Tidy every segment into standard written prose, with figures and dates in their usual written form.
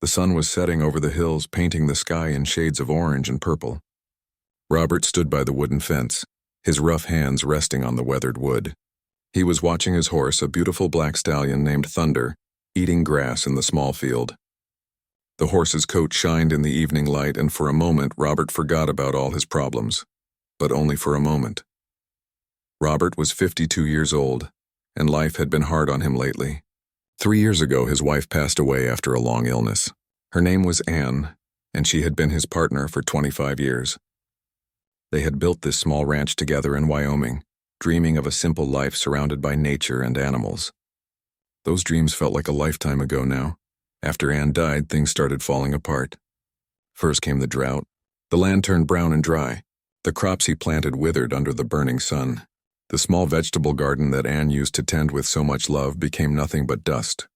The sun was setting over the hills, painting the sky in shades of orange and purple. Robert stood by the wooden fence, his rough hands resting on the weathered wood. He was watching his horse, a beautiful black stallion named Thunder, eating grass in the small field. The horse's coat shined in the evening light, and for a moment Robert forgot about all his problems. But only for a moment. Robert was 52 years old, and life had been hard on him lately. 3 years ago, his wife passed away after a long illness. Her name was Anne, and she had been his partner for 25 years. They had built this small ranch together in Wyoming, dreaming of a simple life surrounded by nature and animals. Those dreams felt like a lifetime ago now. After Anne died, things started falling apart. First came the drought. The land turned brown and dry. The crops he planted withered under the burning sun. The small vegetable garden that Anne used to tend with so much love became nothing but dust.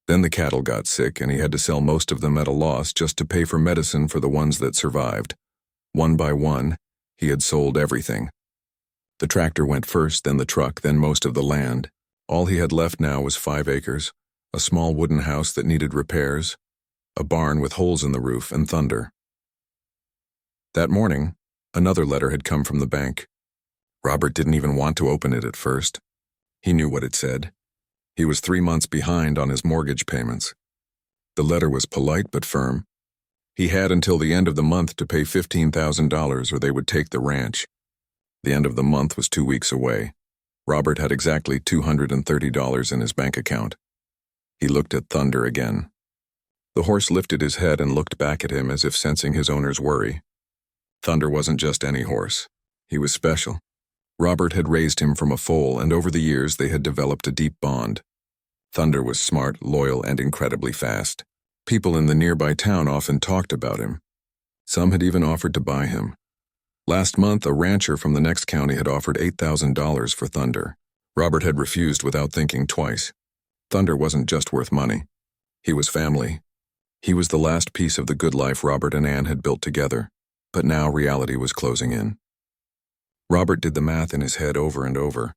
Then the cattle got sick, and he had to sell most of them at a loss just to pay for medicine for the ones that survived. One by one, he had sold everything. The tractor went first, then the truck, then most of the land. All he had left now was 5 acres, a small wooden house that needed repairs, a barn with holes in the roof, and Thunder. That morning, another letter had come from the bank. Robert didn't even want to open it at first. He knew what it said. He was 3 months behind on his mortgage payments. The letter was polite but firm. He had until the end of the month to pay $15,000 or they would take the ranch. The end of the month was 2 weeks away. Robert had exactly $230 in his bank account. He looked at Thunder again. The horse lifted his head and looked back at him as if sensing his owner's worry. Thunder wasn't just any horse. He was special. Robert had raised him from a foal, and over the years they had developed a deep bond. Thunder was smart, loyal, and incredibly fast. People in the nearby town often talked about him. Some had even offered to buy him. Last month, a rancher from the next county had offered $8,000 for Thunder. Robert had refused without thinking twice. Thunder wasn't just worth money. He was family. He was the last piece of the good life Robert and Anne had built together, but now reality was closing in. Robert did the math in his head over and over.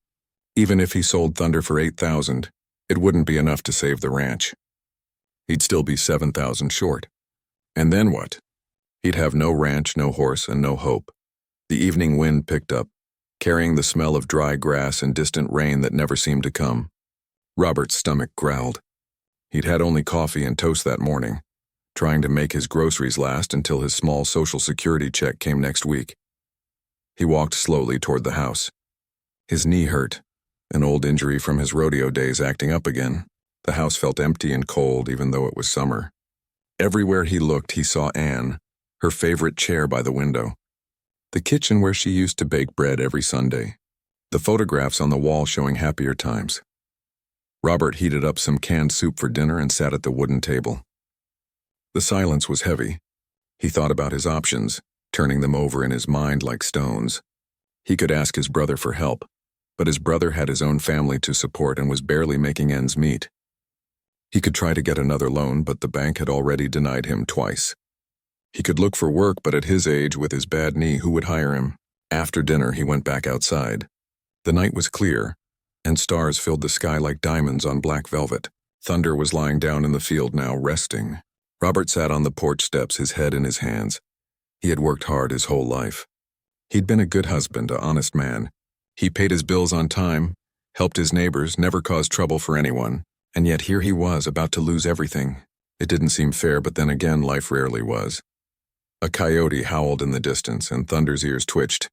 Even if he sold Thunder for $8,000, it wouldn't be enough to save the ranch. He'd still be $7,000 short. And then what? He'd have no ranch, no horse, and no hope. The evening wind picked up, carrying the smell of dry grass and distant rain that never seemed to come. Robert's stomach growled. He'd had only coffee and toast that morning, trying to make his groceries last until his small Social Security check came next week. He walked slowly toward the house. His knee hurt, an old injury from his rodeo days acting up again. The house felt empty and cold even though it was summer. Everywhere he looked, he saw Anne, her favorite chair by the window. The kitchen where she used to bake bread every Sunday. The photographs on the wall showing happier times. Robert heated up some canned soup for dinner and sat at the wooden table. The silence was heavy. He thought about his options, turning them over in his mind like stones. He could ask his brother for help, but his brother had his own family to support and was barely making ends meet. He could try to get another loan, but the bank had already denied him twice. He could look for work, but at his age, with his bad knee, who would hire him? After dinner, he went back outside. The night was clear, and stars filled the sky like diamonds on black velvet. Thunder was lying down in the field now, resting. Robert sat on the porch steps, his head in his hands. He had worked hard his whole life. He'd been a good husband, an honest man. He paid his bills on time, helped his neighbors, never caused trouble for anyone. And yet here he was, about to lose everything. It didn't seem fair, but then again, life rarely was. A coyote howled in the distance, and Thunder's ears twitched.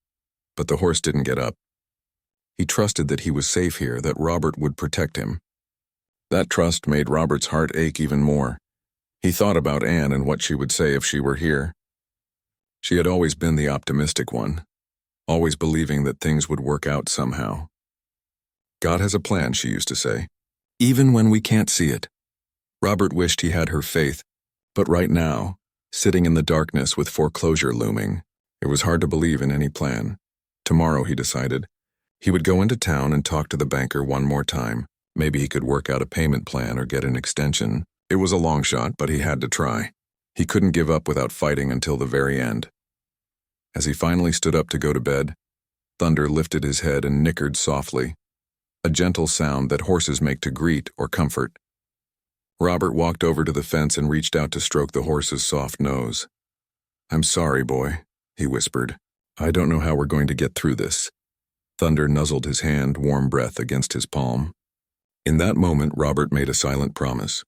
But the horse didn't get up. He trusted that he was safe here, that Robert would protect him. That trust made Robert's heart ache even more. He thought about Anne and what she would say if she were here. She had always been the optimistic one, always believing that things would work out somehow. God has a plan, she used to say, even when we can't see it. Robert wished he had her faith, but right now, sitting in the darkness with foreclosure looming, it was hard to believe in any plan. Tomorrow, he decided, he would go into town and talk to the banker one more time. Maybe he could work out a payment plan or get an extension. It was a long shot, but he had to try. He couldn't give up without fighting until the very end. As he finally stood up to go to bed, Thunder lifted his head and nickered softly, a gentle sound that horses make to greet or comfort. Robert walked over to the fence and reached out to stroke the horse's soft nose. "I'm sorry, boy," he whispered. "I don't know how we're going to get through this." Thunder nuzzled his hand, warm breath against his palm. In that moment, Robert made a silent promise.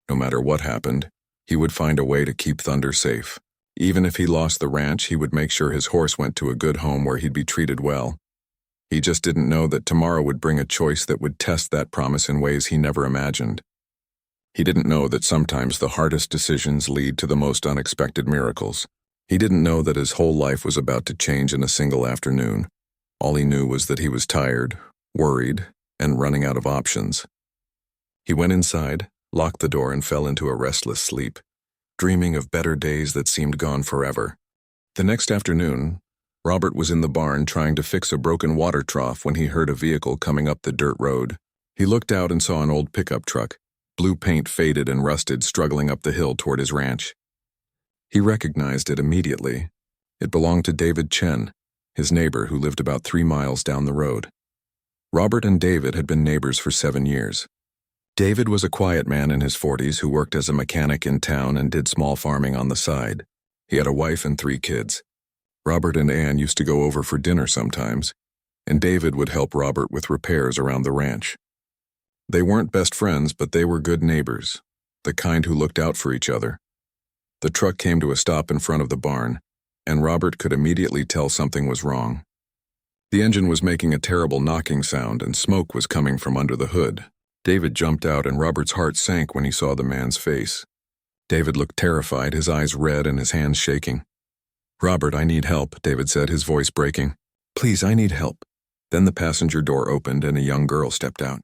No matter what happened, he would find a way to keep Thunder safe. Even if he lost the ranch, he would make sure his horse went to a good home where he'd be treated well. He just didn't know that tomorrow would bring a choice that would test that promise in ways he never imagined. He didn't know that sometimes the hardest decisions lead to the most unexpected miracles. He didn't know that his whole life was about to change in a single afternoon. All he knew was that he was tired, worried, and running out of options. He went inside, locked the door, and fell into a restless sleep, dreaming of better days that seemed gone forever. The next afternoon, Robert was in the barn trying to fix a broken water trough when he heard a vehicle coming up the dirt road. He looked out and saw an old pickup truck, blue paint faded and rusted, struggling up the hill toward his ranch. He recognized it immediately. It belonged to David Chen, his neighbor who lived about 3 miles down the road. Robert and David had been neighbors for 7 years. David was a quiet man in his 40s who worked as a mechanic in town and did small farming on the side. He had a wife and 3 kids. Robert and Ann used to go over for dinner sometimes, and David would help Robert with repairs around the ranch. They weren't best friends, but they were good neighbors, the kind who looked out for each other. The truck came to a stop in front of the barn, and Robert could immediately tell something was wrong. The engine was making a terrible knocking sound, and smoke was coming from under the hood. David jumped out, and Robert's heart sank when he saw the man's face. David looked terrified, his eyes red and his hands shaking. "Robert, I need help," David said, his voice breaking. "Please, I need help." Then the passenger door opened and a young girl stepped out.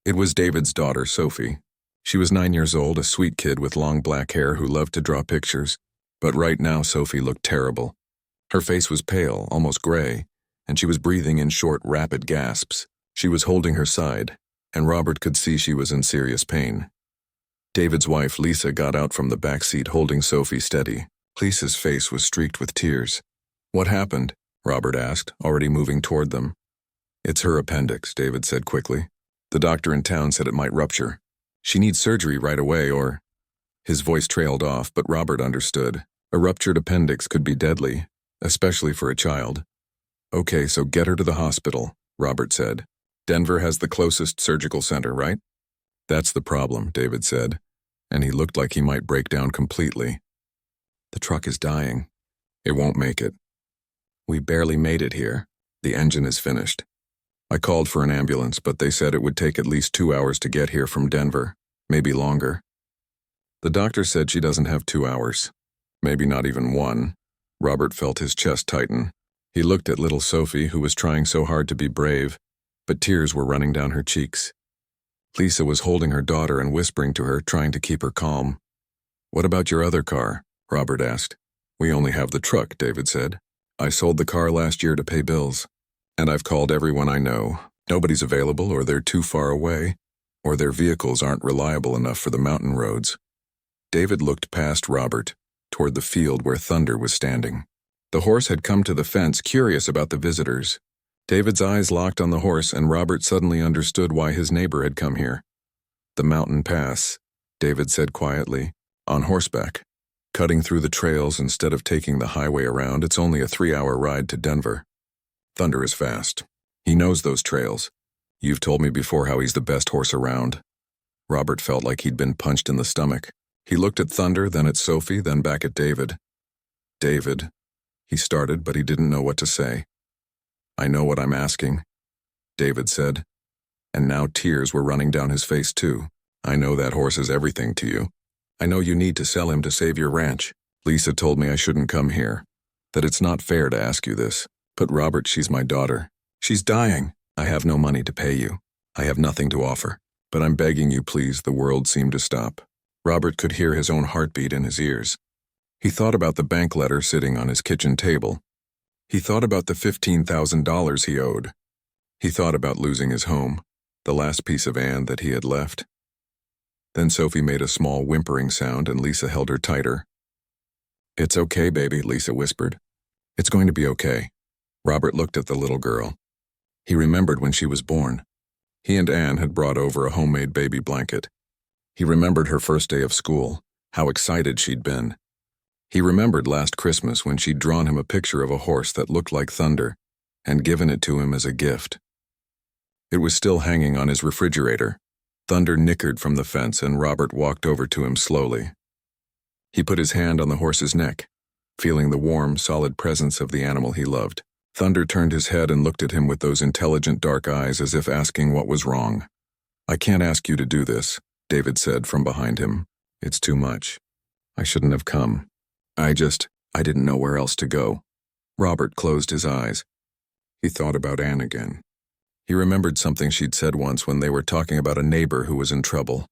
It was David's daughter, Sophie. She was 9 years old, a sweet kid with long black hair who loved to draw pictures. But right now, Sophie looked terrible. Her face was pale, almost gray, and she was breathing in short, rapid gasps. She was holding her side, and Robert could see she was in serious pain. David's wife, Lisa, got out from the back seat holding Sophie steady. Lisa's face was streaked with tears. "What happened?" Robert asked, already moving toward them. "It's her appendix," David said quickly. "The doctor in town said it might rupture. She needs surgery right away or—" His voice trailed off, but Robert understood. A ruptured appendix could be deadly, especially for a child. "Okay, so get her to the hospital," Robert said. "Denver has the closest surgical center, right?" "That's the problem," David said, and he looked like he might break down completely. "The truck is dying. It won't make it. We barely made it here. The engine is finished. I called for an ambulance, but they said it would take at least 2 hours to get here from Denver, maybe longer. The doctor said she doesn't have 2 hours, maybe not even 1. Robert felt his chest tighten. He looked at little Sophie, who was trying so hard to be brave, but tears were running down her cheeks. Lisa was holding her daughter and whispering to her, trying to keep her calm. "What about your other car?" Robert asked. "We only have the truck," David said. "I sold the car last year to pay bills. And I've called everyone I know. Nobody's available, or they're too far away, or their vehicles aren't reliable enough for the mountain roads." David looked past Robert, toward the field where Thunder was standing. The horse had come to the fence, curious about the visitors. David's eyes locked on the horse, and Robert suddenly understood why his neighbor had come here. "The mountain pass," David said quietly, "on horseback. Cutting through the trails instead of taking the highway around, it's only a 3-hour ride to Denver. Thunder is fast. He knows those trails. You've told me before how he's the best horse around." Robert felt like he'd been punched in the stomach. He looked at Thunder, then at Sophie, then back at David. "David," he started, but he didn't know what to say. "I know what I'm asking," David said, and now tears were running down his face too. "I know that horse is everything to you. I know you need to sell him to save your ranch. Lisa told me I shouldn't come here, that it's not fair to ask you this. But Robert, she's my daughter. She's dying. I have no money to pay you. I have nothing to offer. But I'm begging you, please." The world seemed to stop. Robert could hear his own heartbeat in his ears. He thought about the bank letter sitting on his kitchen table. He thought about the $15,000 he owed. He thought about losing his home, the last piece of Anne that he had left. Then Sophie made a small whimpering sound and Lisa held her tighter. "It's okay, baby," Lisa whispered. "It's going to be okay." Robert looked at the little girl. He remembered when she was born. He and Anne had brought over a homemade baby blanket. He remembered her first day of school, how excited she'd been. He remembered last Christmas when she'd drawn him a picture of a horse that looked like Thunder and given it to him as a gift. It was still hanging on his refrigerator. Thunder nickered from the fence and Robert walked over to him slowly. He put his hand on the horse's neck, feeling the warm, solid presence of the animal he loved. Thunder turned his head and looked at him with those intelligent dark eyes as if asking what was wrong. "I can't ask you to do this," David said from behind him. "It's too much. I shouldn't have come. I didn't know where else to go." Robert closed his eyes. He thought about Anne again. He remembered something she'd said once when they were talking about a neighbor who was in trouble.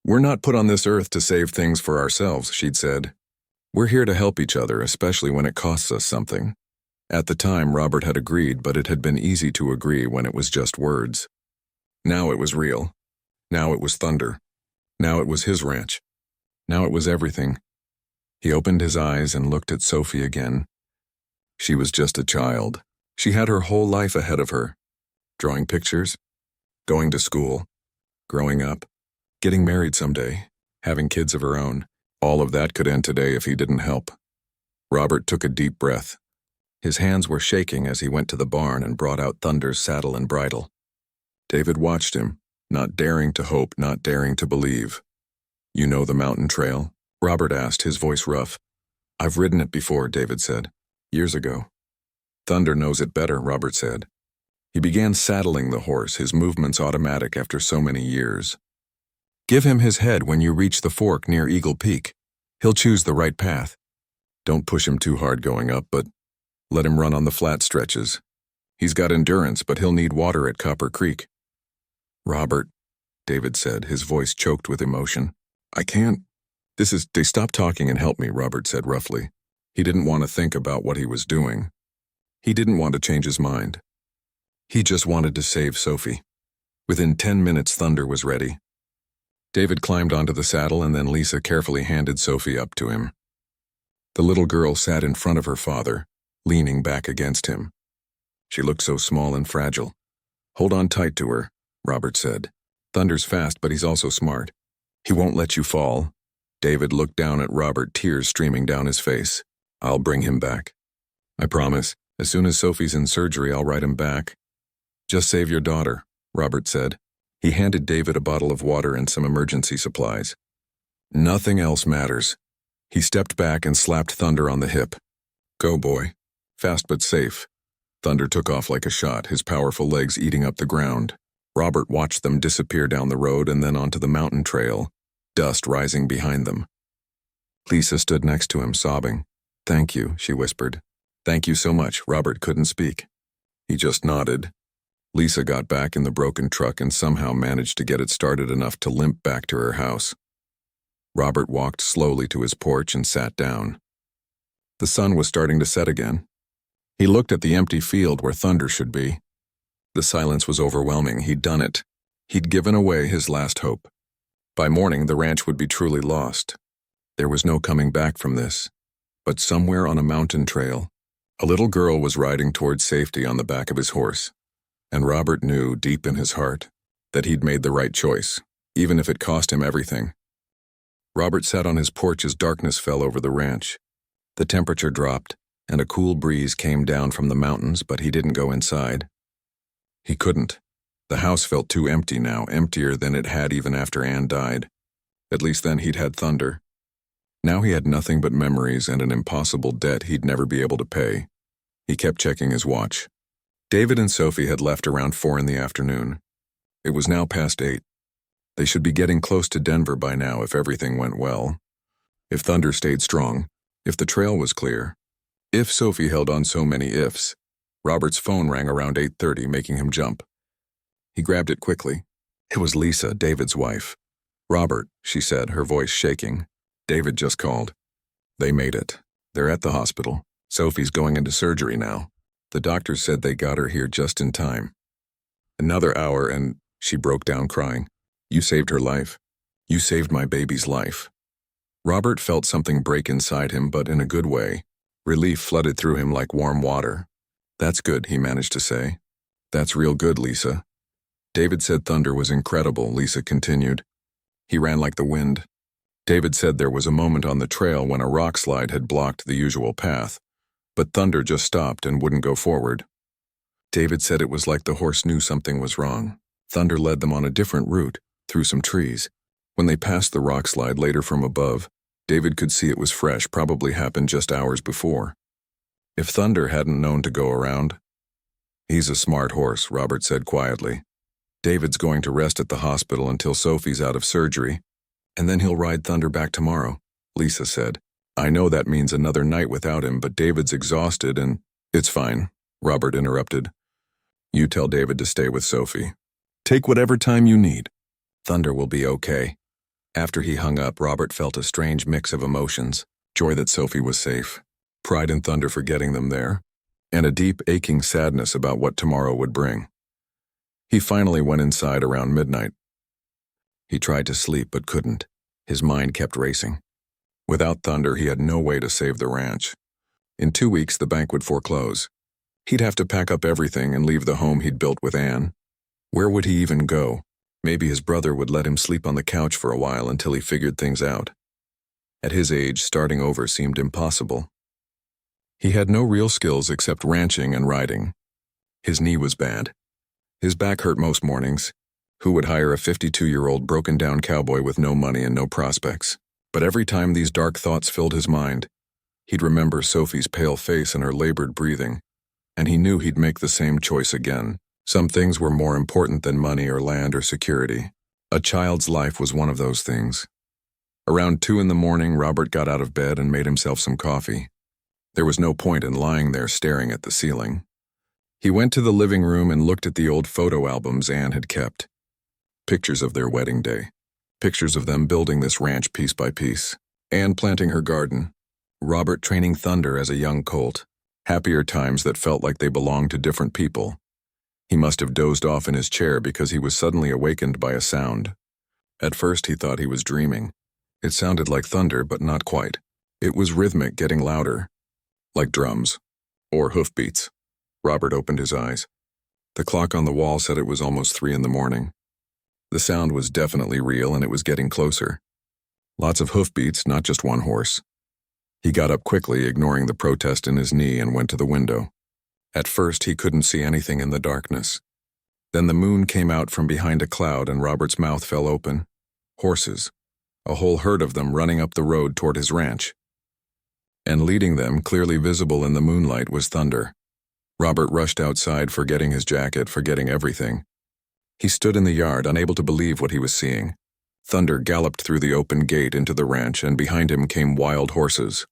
"We're not put on this earth to save things for ourselves," she'd said. "We're here to help each other, especially when it costs us something." At the time, Robert had agreed, but it had been easy to agree when it was just words. Now it was real. Now it was Thunder. Now it was his ranch. Now it was everything. He opened his eyes and looked at Sophie again. She was just a child. She had her whole life ahead of her. Drawing pictures, going to school, growing up, getting married someday, having kids of her own. All of that could end today if he didn't help. Robert took a deep breath. His hands were shaking as he went to the barn and brought out Thunder's saddle and bridle. David watched him, not daring to hope, not daring to believe. "You know the mountain trail?" Robert asked, his voice rough. "I've ridden it before," David said. "Years ago." "Thunder knows it better," Robert said. He began saddling the horse, his movements automatic after so many years. "Give him his head when you reach the fork near Eagle Peak. He'll choose the right path. Don't push him too hard going up, but let him run on the flat stretches. He's got endurance, but he'll need water at Copper Creek." "Robert," David said, his voice choked with emotion. "I can't. Stop talking and help me," Robert said roughly. He didn't want to think about what he was doing. He didn't want to change his mind. He just wanted to save Sophie. Within 10 minutes, Thunder was ready. David climbed onto the saddle and then Lisa carefully handed Sophie up to him. The little girl sat in front of her father, leaning back against him. She looked so small and fragile. "Hold on tight to her," Robert said. "Thunder's fast, but he's also smart. He won't let you fall." David looked down at Robert, tears streaming down his face. "I'll bring him back. I promise. As soon as Sophie's in surgery, I'll write him back. Just save your daughter," Robert said. He handed David a bottle of water and some emergency supplies. "Nothing else matters." He stepped back and slapped Thunder on the hip. "Go, boy. Fast but safe." Thunder took off like a shot, his powerful legs eating up the ground. Robert watched them disappear down the road and then onto the mountain trail, dust rising behind them. Lisa stood next to him, sobbing. "Thank you," she whispered. "Thank you so much." Robert couldn't speak. He just nodded. Lisa got back in the broken truck and somehow managed to get it started enough to limp back to her house. Robert walked slowly to his porch and sat down. The sun was starting to set again. He looked at the empty field where Thunder should be. The silence was overwhelming. He'd done it. He'd given away his last hope. By morning, the ranch would be truly lost. There was no coming back from this. But somewhere on a mountain trail, a little girl was riding towards safety on the back of his horse. And Robert knew, deep in his heart, that he'd made the right choice, even if it cost him everything. Robert sat on his porch as darkness fell over the ranch. The temperature dropped, and a cool breeze came down from the mountains, but he didn't go inside. He couldn't. The house felt too empty now, emptier than it had even after Anne died. At least then he'd had Thunder. Now he had nothing but memories and an impossible debt he'd never be able to pay. He kept checking his watch. David and Sophie had left around 4 in the afternoon. It was now past 8. They should be getting close to Denver by now if everything went well. If Thunder stayed strong, if the trail was clear, if Sophie held on so many ifs. Robert's phone rang around 8:30, making him jump. He grabbed it quickly. It was Lisa, David's wife. "Robert," she said, her voice shaking. "David just called. They made it. They're at the hospital. Sophie's going into surgery now. The doctors said they got her here just in time." Another hour and she broke down crying. "You saved her life. You saved my baby's life." Robert felt something break inside him, but in a good way. Relief flooded through him like warm water. "That's good," he managed to say. "That's real good, Lisa." David said Thunder was incredible, Lisa continued. He ran like the wind. David said there was a moment on the trail when a rock slide had blocked the usual path, but Thunder just stopped and wouldn't go forward. David said it was like the horse knew something was wrong. Thunder led them on a different route, through some trees. When they passed the rock slide later from above, David could see it was fresh, probably happened just hours before. If Thunder hadn't known to go around. He's a smart horse, Robert said quietly. David's going to rest at the hospital until Sophie's out of surgery, and then he'll ride Thunder back tomorrow, Lisa said. I know that means another night without him, but David's exhausted and… It's fine, Robert interrupted. You tell David to stay with Sophie. Take whatever time you need. Thunder will be okay. After he hung up, Robert felt a strange mix of emotions, joy that Sophie was safe, pride in Thunder for getting them there, and a deep, aching sadness about what tomorrow would bring. He finally went inside around midnight. He tried to sleep but couldn't. His mind kept racing. Without Thunder, he had no way to save the ranch. In 2 weeks, the bank would foreclose. He'd have to pack up everything and leave the home he'd built with Anne. Where would he even go? Maybe his brother would let him sleep on the couch for a while until he figured things out. At his age, starting over seemed impossible. He had no real skills except ranching and riding. His knee was bad. His back hurt most mornings. Who would hire a 52-year-old broken-down cowboy with no money and no prospects? But every time these dark thoughts filled his mind, he'd remember Sophie's pale face and her labored breathing, and he knew he'd make the same choice again. Some things were more important than money or land or security. A child's life was one of those things. Around 2 in the morning, Robert got out of bed and made himself some coffee. There was no point in lying there staring at the ceiling. He went to the living room and looked at the old photo albums Anne had kept. Pictures of their wedding day. Pictures of them building this ranch piece by piece. Anne planting her garden. Robert training Thunder as a young colt. Happier times that felt like they belonged to different people. He must have dozed off in his chair because he was suddenly awakened by a sound. At first he thought he was dreaming. It sounded like thunder, but not quite. It was rhythmic, getting louder. Like drums. Or hoofbeats. Robert opened his eyes. The clock on the wall said it was almost 3 in the morning. The sound was definitely real and it was getting closer. Lots of hoofbeats, not just one horse. He got up quickly, ignoring the protest in his knee, and went to the window. At first, he couldn't see anything in the darkness. Then the moon came out from behind a cloud and Robert's mouth fell open. Horses. A whole herd of them running up the road toward his ranch. And leading them, clearly visible in the moonlight, was Thunder. Robert rushed outside, forgetting his jacket, forgetting everything. He stood in the yard, unable to believe what he was seeing. Thunder galloped through the open gate into the ranch, and behind him came wild horses.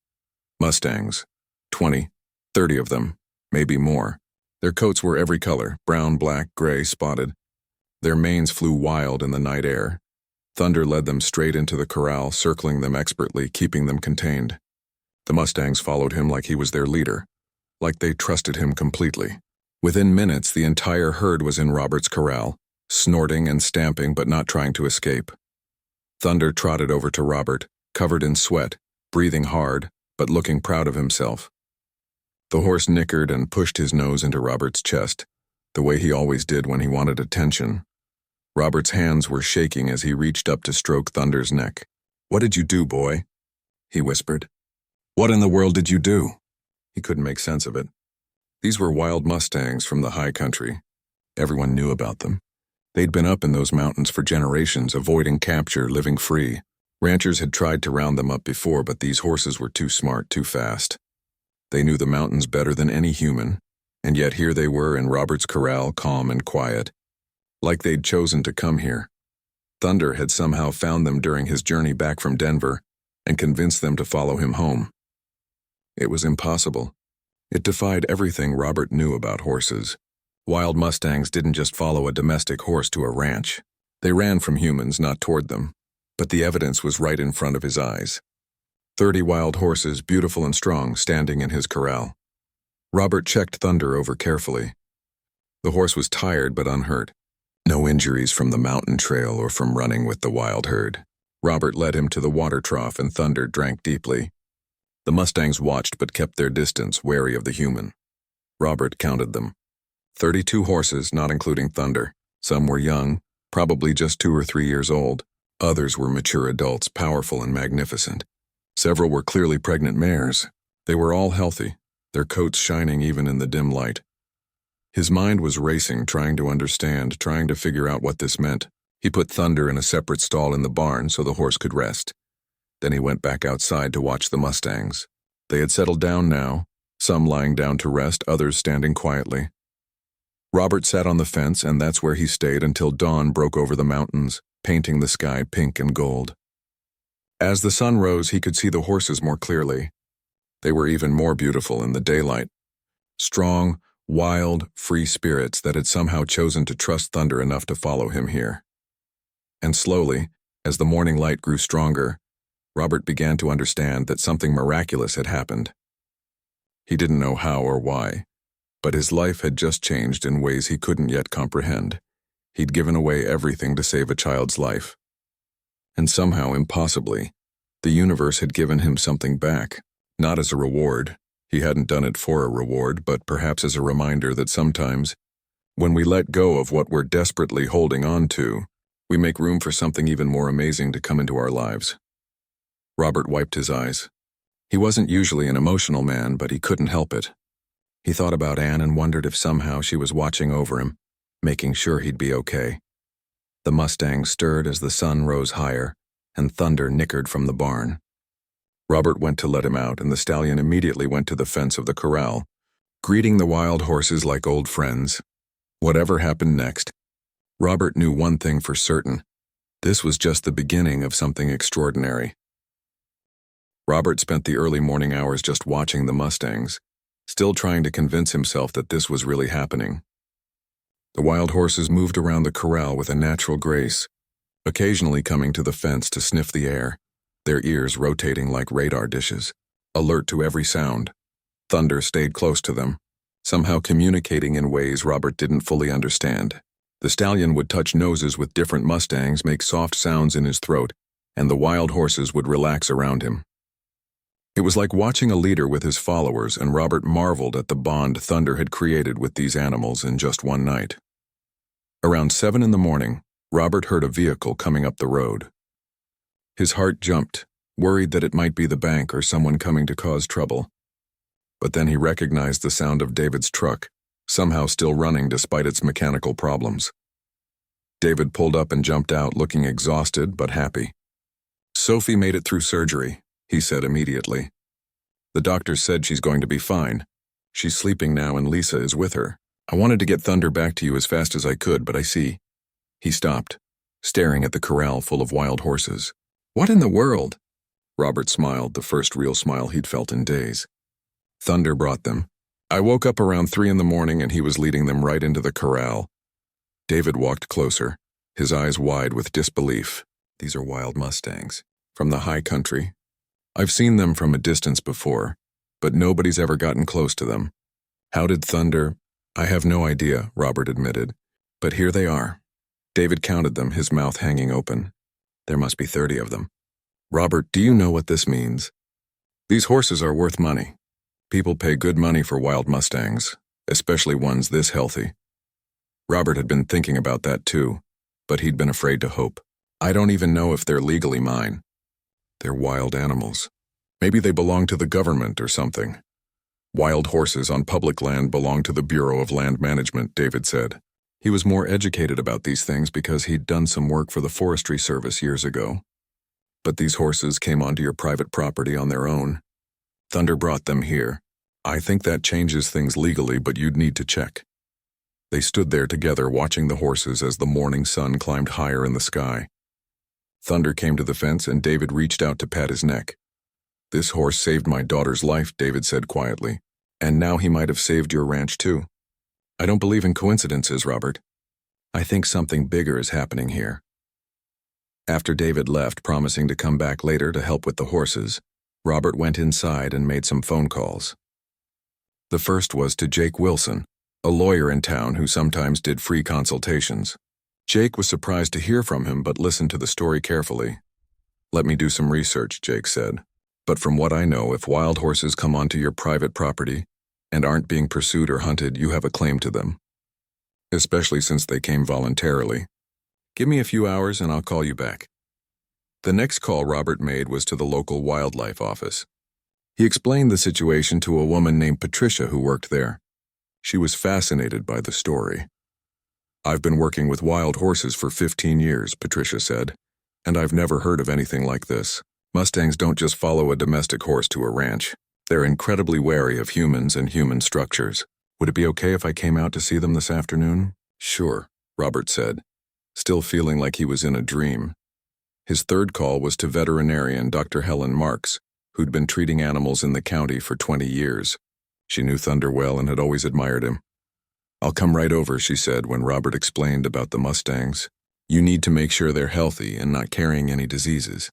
Mustangs. 20, 30 of them. Maybe more. Their coats were every color, brown, black, gray, spotted. Their manes flew wild in the night air. Thunder led them straight into the corral, circling them expertly, keeping them contained. The Mustangs followed him like he was their leader, like they trusted him completely. Within minutes, the entire herd was in Robert's corral, snorting and stamping but not trying to escape. Thunder trotted over to Robert, covered in sweat, breathing hard, but looking proud of himself. The horse nickered and pushed his nose into Robert's chest, the way he always did when he wanted attention. Robert's hands were shaking as he reached up to stroke Thunder's neck. "What did you do, boy?" he whispered. "What in the world did you do?" He couldn't make sense of it. These were wild Mustangs from the high country. Everyone knew about them. They'd been up in those mountains for generations, avoiding capture, living free. Ranchers had tried to round them up before, but these horses were too smart, too fast. They knew the mountains better than any human, and yet here they were in Robert's corral, calm and quiet, like they'd chosen to come here. Thunder had somehow found them during his journey back from Denver and convinced them to follow him home. It was impossible. It defied everything Robert knew about horses. Wild Mustangs didn't just follow a domestic horse to a ranch. They ran from humans, not toward them. But the evidence was right in front of his eyes. 30 wild horses, beautiful and strong, standing in his corral. Robert checked Thunder over carefully. The horse was tired but unhurt. No injuries from the mountain trail or from running with the wild herd. Robert led him to the water trough and Thunder drank deeply. The Mustangs watched but kept their distance, wary of the human. Robert counted them. 32 horses, not including Thunder. Some were young, probably just 2 or 3 years old. Others were mature adults, powerful and magnificent. Several were clearly pregnant mares. They were all healthy, their coats shining even in the dim light. His mind was racing, trying to understand, trying to figure out what this meant. He put Thunder in a separate stall in the barn so the horse could rest. Then he went back outside to watch the Mustangs. They had settled down now, some lying down to rest, others standing quietly. Robert sat on the fence, and that's where he stayed until dawn broke over the mountains, painting the sky pink and gold. As the sun rose, he could see the horses more clearly. They were even more beautiful in the daylight. Strong, wild, free spirits that had somehow chosen to trust Thunder enough to follow him here. And slowly, as the morning light grew stronger, Robert began to understand that something miraculous had happened. He didn't know how or why, but his life had just changed in ways he couldn't yet comprehend. He'd given away everything to save a child's life. And somehow, impossibly, the universe had given him something back, not as a reward. He hadn't done it for a reward, but perhaps as a reminder that sometimes, when we let go of what we're desperately holding on to, we make room for something even more amazing to come into our lives. Robert wiped his eyes. He wasn't usually an emotional man, but he couldn't help it. He thought about Anne and wondered if somehow she was watching over him, making sure he'd be okay. The Mustangs stirred as the sun rose higher, and Thunder nickered from the barn. Robert went to let him out, and the stallion immediately went to the fence of the corral, greeting the wild horses like old friends. Whatever happened next, Robert knew one thing for certain. This was just the beginning of something extraordinary. Robert spent the early morning hours just watching the Mustangs, still trying to convince himself that this was really happening. The wild horses moved around the corral with a natural grace, occasionally coming to the fence to sniff the air, their ears rotating like radar dishes, alert to every sound. Thunder stayed close to them, somehow communicating in ways Robert didn't fully understand. The stallion would touch noses with different Mustangs, make soft sounds in his throat, and the wild horses would relax around him. It was like watching a leader with his followers, and Robert marveled at the bond Thunder had created with these animals in just one night. Around 7 in the morning, Robert heard a vehicle coming up the road. His heart jumped, worried that it might be the bank or someone coming to cause trouble. But then he recognized the sound of David's truck, somehow still running despite its mechanical problems. David pulled up and jumped out, looking exhausted but happy. "Sophie made it through surgery," he said immediately. "The doctor said she's going to be fine. She's sleeping now and Lisa is with her. I wanted to get Thunder back to you as fast as I could, but I see." He stopped, staring at the corral full of wild horses. "What in the world?" Robert smiled, the first real smile he'd felt in days. "Thunder brought them. I woke up around 3 in the morning and he was leading them right into the corral." David walked closer, his eyes wide with disbelief. "These are wild Mustangs. From the high country. I've seen them from a distance before, but nobody's ever gotten close to them. How did Thunder—" "I have no idea," Robert admitted. "But here they are." David counted them, his mouth hanging open. "There must be 30 of them. Robert, do you know what this means? These horses are worth money. People pay good money for wild Mustangs, especially ones this healthy." Robert had been thinking about that too, but he'd been afraid to hope. "I don't even know if they're legally mine. They're wild animals. Maybe they belong to the government or something." "Wild horses on public land belong to the Bureau of Land Management," David said. He was more educated about these things because he'd done some work for the Forestry Service years ago. "But these horses came onto your private property on their own. Thunder brought them here. I think that changes things legally, but you'd need to check." They stood there together watching the horses as the morning sun climbed higher in the sky. Thunder came to the fence and David reached out to pat his neck. "This horse saved my daughter's life," David said quietly. "And now he might have saved your ranch too." "I don't believe in coincidences, Robert. I think something bigger is happening here." After David left, promising to come back later to help with the horses, Robert went inside and made some phone calls. The first was to Jake Wilson, a lawyer in town who sometimes did free consultations. Jake was surprised to hear from him but listened to the story carefully. "Let me do some research," Jake said. "But from what I know, if wild horses come onto your private property and aren't being pursued or hunted, you have a claim to them. Especially since they came voluntarily. Give me a few hours and I'll call you back." The next call Robert made was to the local wildlife office. He explained the situation to a woman named Patricia who worked there. She was fascinated by the story. "I've been working with wild horses for 15 years, Patricia said, and I've never heard of anything like this. Mustangs don't just follow a domestic horse to a ranch. They're incredibly wary of humans and human structures. Would it be okay if I came out to see them this afternoon?" "Sure," Robert said, still feeling like he was in a dream. His third call was to veterinarian Dr. Helen Marks, who'd been treating animals in the county for 20 years. She knew Thunder well and had always admired him. "I'll come right over," she said when Robert explained about the Mustangs. "You need to make sure they're healthy and not carrying any diseases.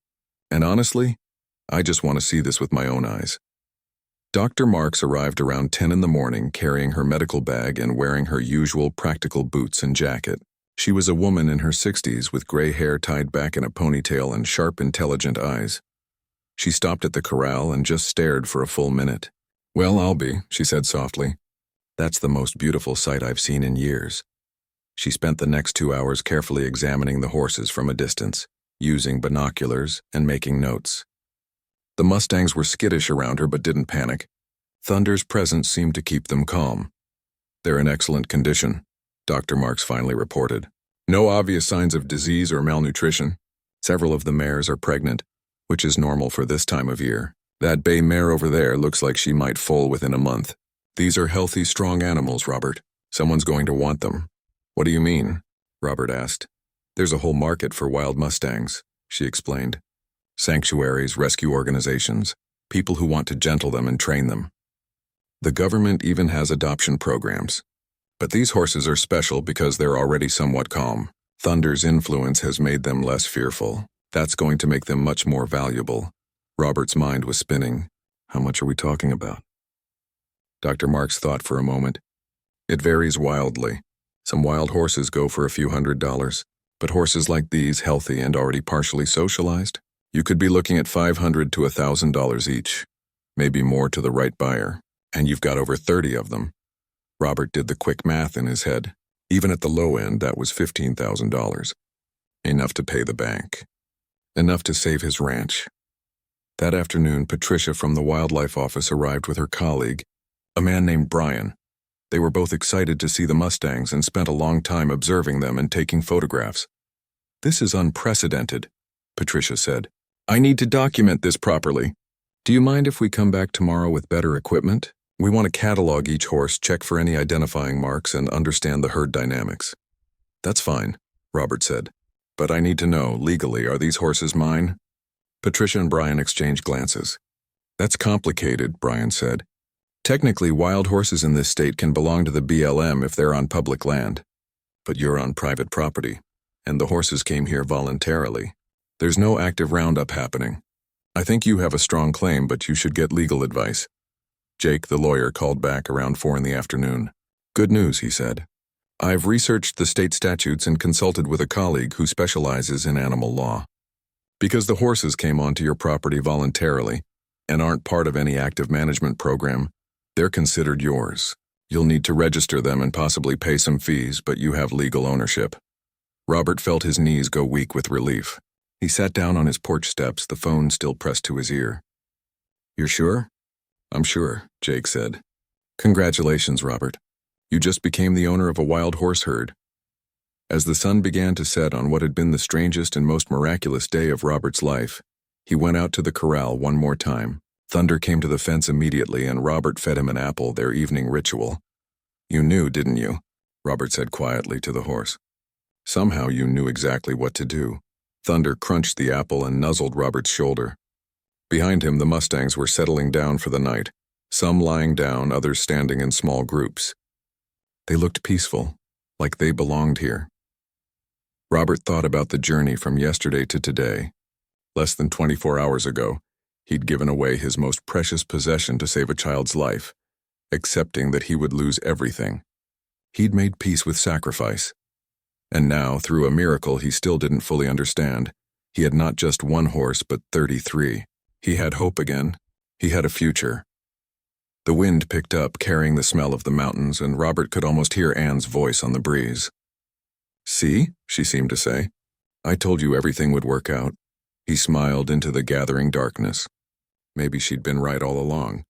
And honestly, I just want to see this with my own eyes." Dr. Marks arrived around 10 in the morning carrying her medical bag and wearing her usual practical boots and jacket. She was a woman in her 60s with gray hair tied back in a ponytail and sharp, intelligent eyes. She stopped at the corral and just stared for a full minute. "Well, I'll be," she said softly. "That's the most beautiful sight I've seen in years." She spent the next 2 hours carefully examining the horses from a distance, using binoculars and making notes. The Mustangs were skittish around her but didn't panic. Thunder's presence seemed to keep them calm. "They're in excellent condition," Dr. Marks finally reported. "No obvious signs of disease or malnutrition. Several of the mares are pregnant, which is normal for this time of year. That bay mare over there looks like she might foal within a month. These are healthy, strong animals, Robert. Someone's going to want them." "What do you mean?" Robert asked. "There's a whole market for wild Mustangs," she explained. "Sanctuaries, rescue organizations, people who want to gentle them and train them. The government even has adoption programs. But these horses are special because they're already somewhat calm. Thunder's influence has made them less fearful. That's going to make them much more valuable." Robert's mind was spinning. "How much are we talking about?" Dr. Marks thought for a moment. "It varies wildly. Some wild horses go for a few $100s, but horses like these, healthy and already partially socialized, you could be looking at $500 to $1,000 each, maybe more to the right buyer, and you've got over 30 of them." Robert did the quick math in his head. Even at the low end, that was $15,000. Enough to pay the bank. Enough to save his ranch. That afternoon, Patricia from the wildlife office arrived with her colleague, a man named Brian. They were both excited to see the Mustangs and spent a long time observing them and taking photographs. "This is unprecedented," Patricia said. "I need to document this properly. Do you mind if we come back tomorrow with better equipment? We want to catalog each horse, check for any identifying marks, and understand the herd dynamics." "That's fine," Robert said. "But I need to know, legally, are these horses mine?" Patricia and Brian exchanged glances. "That's complicated," Brian said. "Technically, wild horses in this state can belong to the BLM if they're on public land. But you're on private property, and the horses came here voluntarily. There's no active roundup happening. I think you have a strong claim, but you should get legal advice." Jake, the lawyer, called back around 4 in the afternoon. "Good news," he said. "I've researched the state statutes and consulted with a colleague who specializes in animal law. Because the horses came onto your property voluntarily and aren't part of any active management program, they're considered yours. You'll need to register them and possibly pay some fees, but you have legal ownership." Robert felt his knees go weak with relief. He sat down on his porch steps, the phone still pressed to his ear. "You're sure?" "I'm sure," Jake said. "Congratulations, Robert. You just became the owner of a wild horse herd." As the sun began to set on what had been the strangest and most miraculous day of Robert's life, he went out to the corral one more time. Thunder came to the fence immediately, and Robert fed him an apple, their evening ritual. "You knew, didn't you?" Robert said quietly to the horse. "Somehow you knew exactly what to do." Thunder crunched the apple and nuzzled Robert's shoulder. Behind him, the Mustangs were settling down for the night, some lying down, others standing in small groups. They looked peaceful, like they belonged here. Robert thought about the journey from yesterday to today. Less than 24 hours ago, he'd given away his most precious possession to save a child's life, accepting that he would lose everything. He'd made peace with sacrifice. And now, through a miracle he still didn't fully understand, he had not just one horse but 33. He had hope again. He had a future. The wind picked up, carrying the smell of the mountains, and Robert could almost hear Anne's voice on the breeze. "See," she seemed to say. "I told you everything would work out." He smiled into the gathering darkness. Maybe she'd been right all along.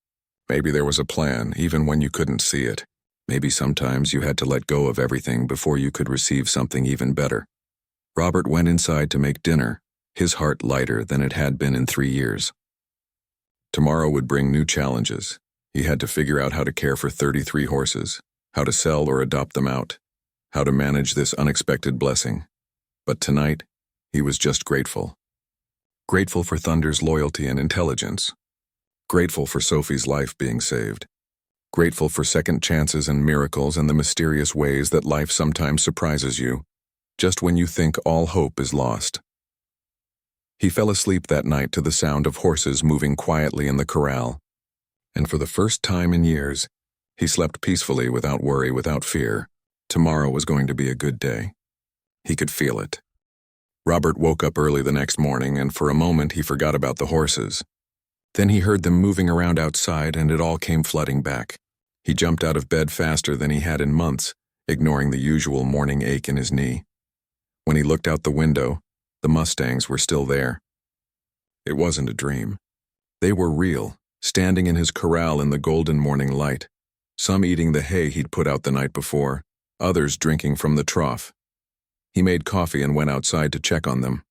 Maybe there was a plan, even when you couldn't see it. Maybe sometimes you had to let go of everything before you could receive something even better. Robert went inside to make dinner, his heart lighter than it had been in 3 years. Tomorrow would bring new challenges. He had to figure out how to care for 33 horses, how to sell or adopt them out, how to manage this unexpected blessing. But tonight, he was just grateful. Grateful for Thunder's loyalty and intelligence. Grateful for Sophie's life being saved. Grateful for second chances and miracles and the mysterious ways that life sometimes surprises you, just when you think all hope is lost. He fell asleep that night to the sound of horses moving quietly in the corral, and for the first time in years, he slept peacefully without worry, without fear. Tomorrow was going to be a good day. He could feel it. Robert woke up early the next morning, and for a moment he forgot about the horses. Then he heard them moving around outside, and it all came flooding back. He jumped out of bed faster than he had in months, ignoring the usual morning ache in his knee. When he looked out the window, the Mustangs were still there. It wasn't a dream. They were real, standing in his corral in the golden morning light, some eating the hay he'd put out the night before, others drinking from the trough. He made coffee and went outside to check on them.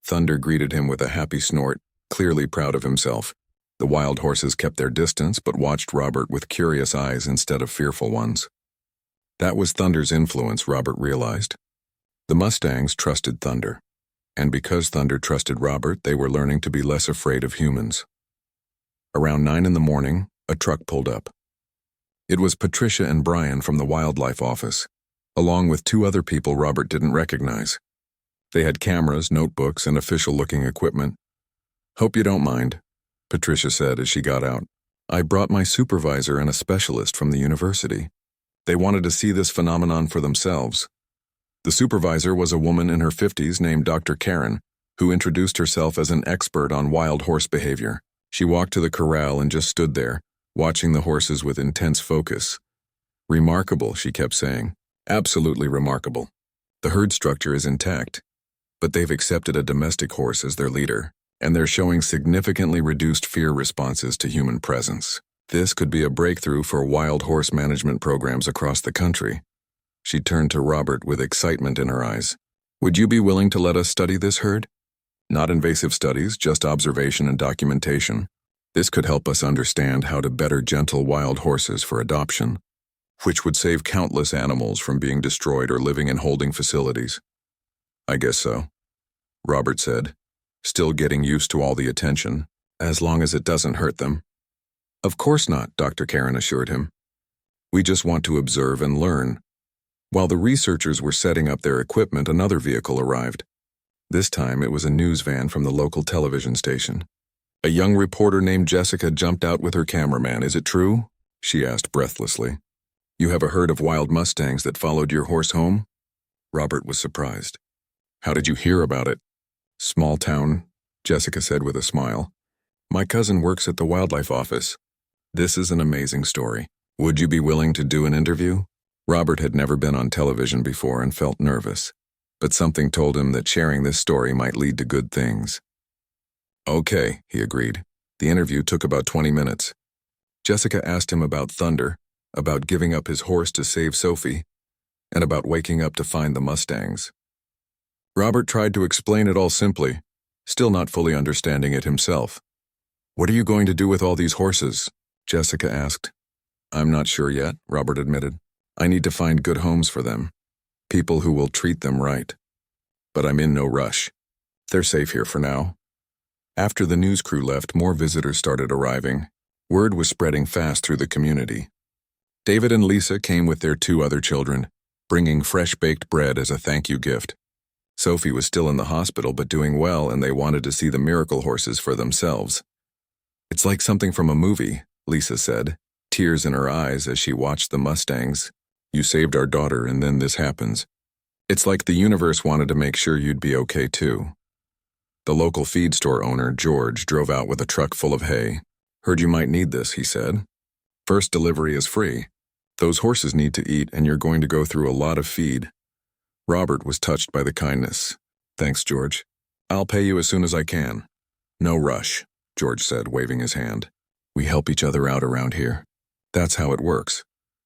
Thunder greeted him with a happy snort, clearly proud of himself. The wild horses kept their distance but watched Robert with curious eyes instead of fearful ones. That was Thunder's influence, Robert realized. The Mustangs trusted Thunder, and because Thunder trusted Robert, they were learning to be less afraid of humans. Around 9 in the morning, a truck pulled up. It was Patricia and Brian from the wildlife office, along with 2 other people Robert didn't recognize. They had cameras, notebooks, and official-looking equipment. "Hope you don't mind," Patricia said as she got out. "I brought my supervisor and a specialist from the university. They wanted to see this phenomenon for themselves." The supervisor was a woman in her 50s named Dr. Karen, who introduced herself as an expert on wild horse behavior. She walked to the corral and just stood there, watching the horses with intense focus. "Remarkable," she kept saying. "Absolutely remarkable. The herd structure is intact, but they've accepted a domestic horse as their leader, and they're showing significantly reduced fear responses to human presence. This could be a breakthrough for wild horse management programs across the country." She turned to Robert with excitement in her eyes. "Would you be willing to let us study this herd? Not invasive studies, just observation and documentation. This could help us understand how to better gentle wild horses for adoption, which would save countless animals from being destroyed or living in holding facilities." "I guess so," Robert said, still getting used to all the attention, "as long as it doesn't hurt them." "Of course not," Dr. Karen assured him. "We just want to observe and learn." While the researchers were setting up their equipment, another vehicle arrived. This time it was a news van from the local television station. A young reporter named Jessica jumped out with her cameraman. "Is it true?" she asked breathlessly. "You have a herd of wild Mustangs that followed your horse home?" Robert was surprised. "How did you hear about it?" "Small town," Jessica said with a smile. "My cousin works at the wildlife office. This is an amazing story. Would you be willing to do an interview?" Robert had never been on television before and felt nervous, but something told him that sharing this story might lead to good things. "Okay," he agreed. The interview took about 20 minutes. Jessica asked him about Thunder, about giving up his horse to save Sophie, and about waking up to find the Mustangs. Robert tried to explain it all simply, still not fully understanding it himself. "What are you going to do with all these horses?" Jessica asked. "I'm not sure yet," Robert admitted. "I need to find good homes for them, people who will treat them right. But I'm in no rush. They're safe here for now." After the news crew left, more visitors started arriving. Word was spreading fast through the community. David and Lisa came with their 2 other children, bringing fresh-baked bread as a thank-you gift. Sophie was still in the hospital but doing well, and they wanted to see the miracle horses for themselves. "It's like something from a movie," Lisa said, tears in her eyes as she watched the Mustangs. "You saved our daughter, and then this happens. It's like the universe wanted to make sure you'd be okay too." The local feed store owner, George, drove out with a truck full of hay. "Heard you might need this," he said. "First delivery is free. Those horses need to eat, and you're going to go through a lot of feed." Robert was touched by the kindness. "Thanks, George." I'll pay you as soon as I can. No rush, George said, waving his hand. We help each other out around here. That's how it works.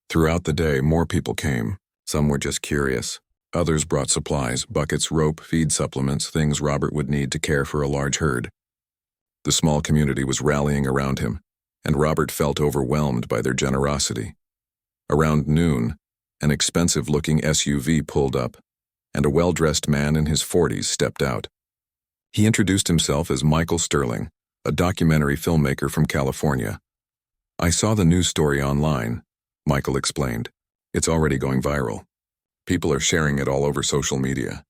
Throughout the day, more people came. Some were just curious. Others brought supplies, buckets, rope, feed supplements, things Robert would need to care for a large herd. The small community was rallying around him, and Robert felt overwhelmed by their generosity. Around noon, an expensive-looking SUV pulled up, and a well-dressed man in his 40s stepped out. He introduced himself as Michael Sterling, a documentary filmmaker from California. I saw the news story online, Michael explained. It's already going viral. People are sharing it all over social media.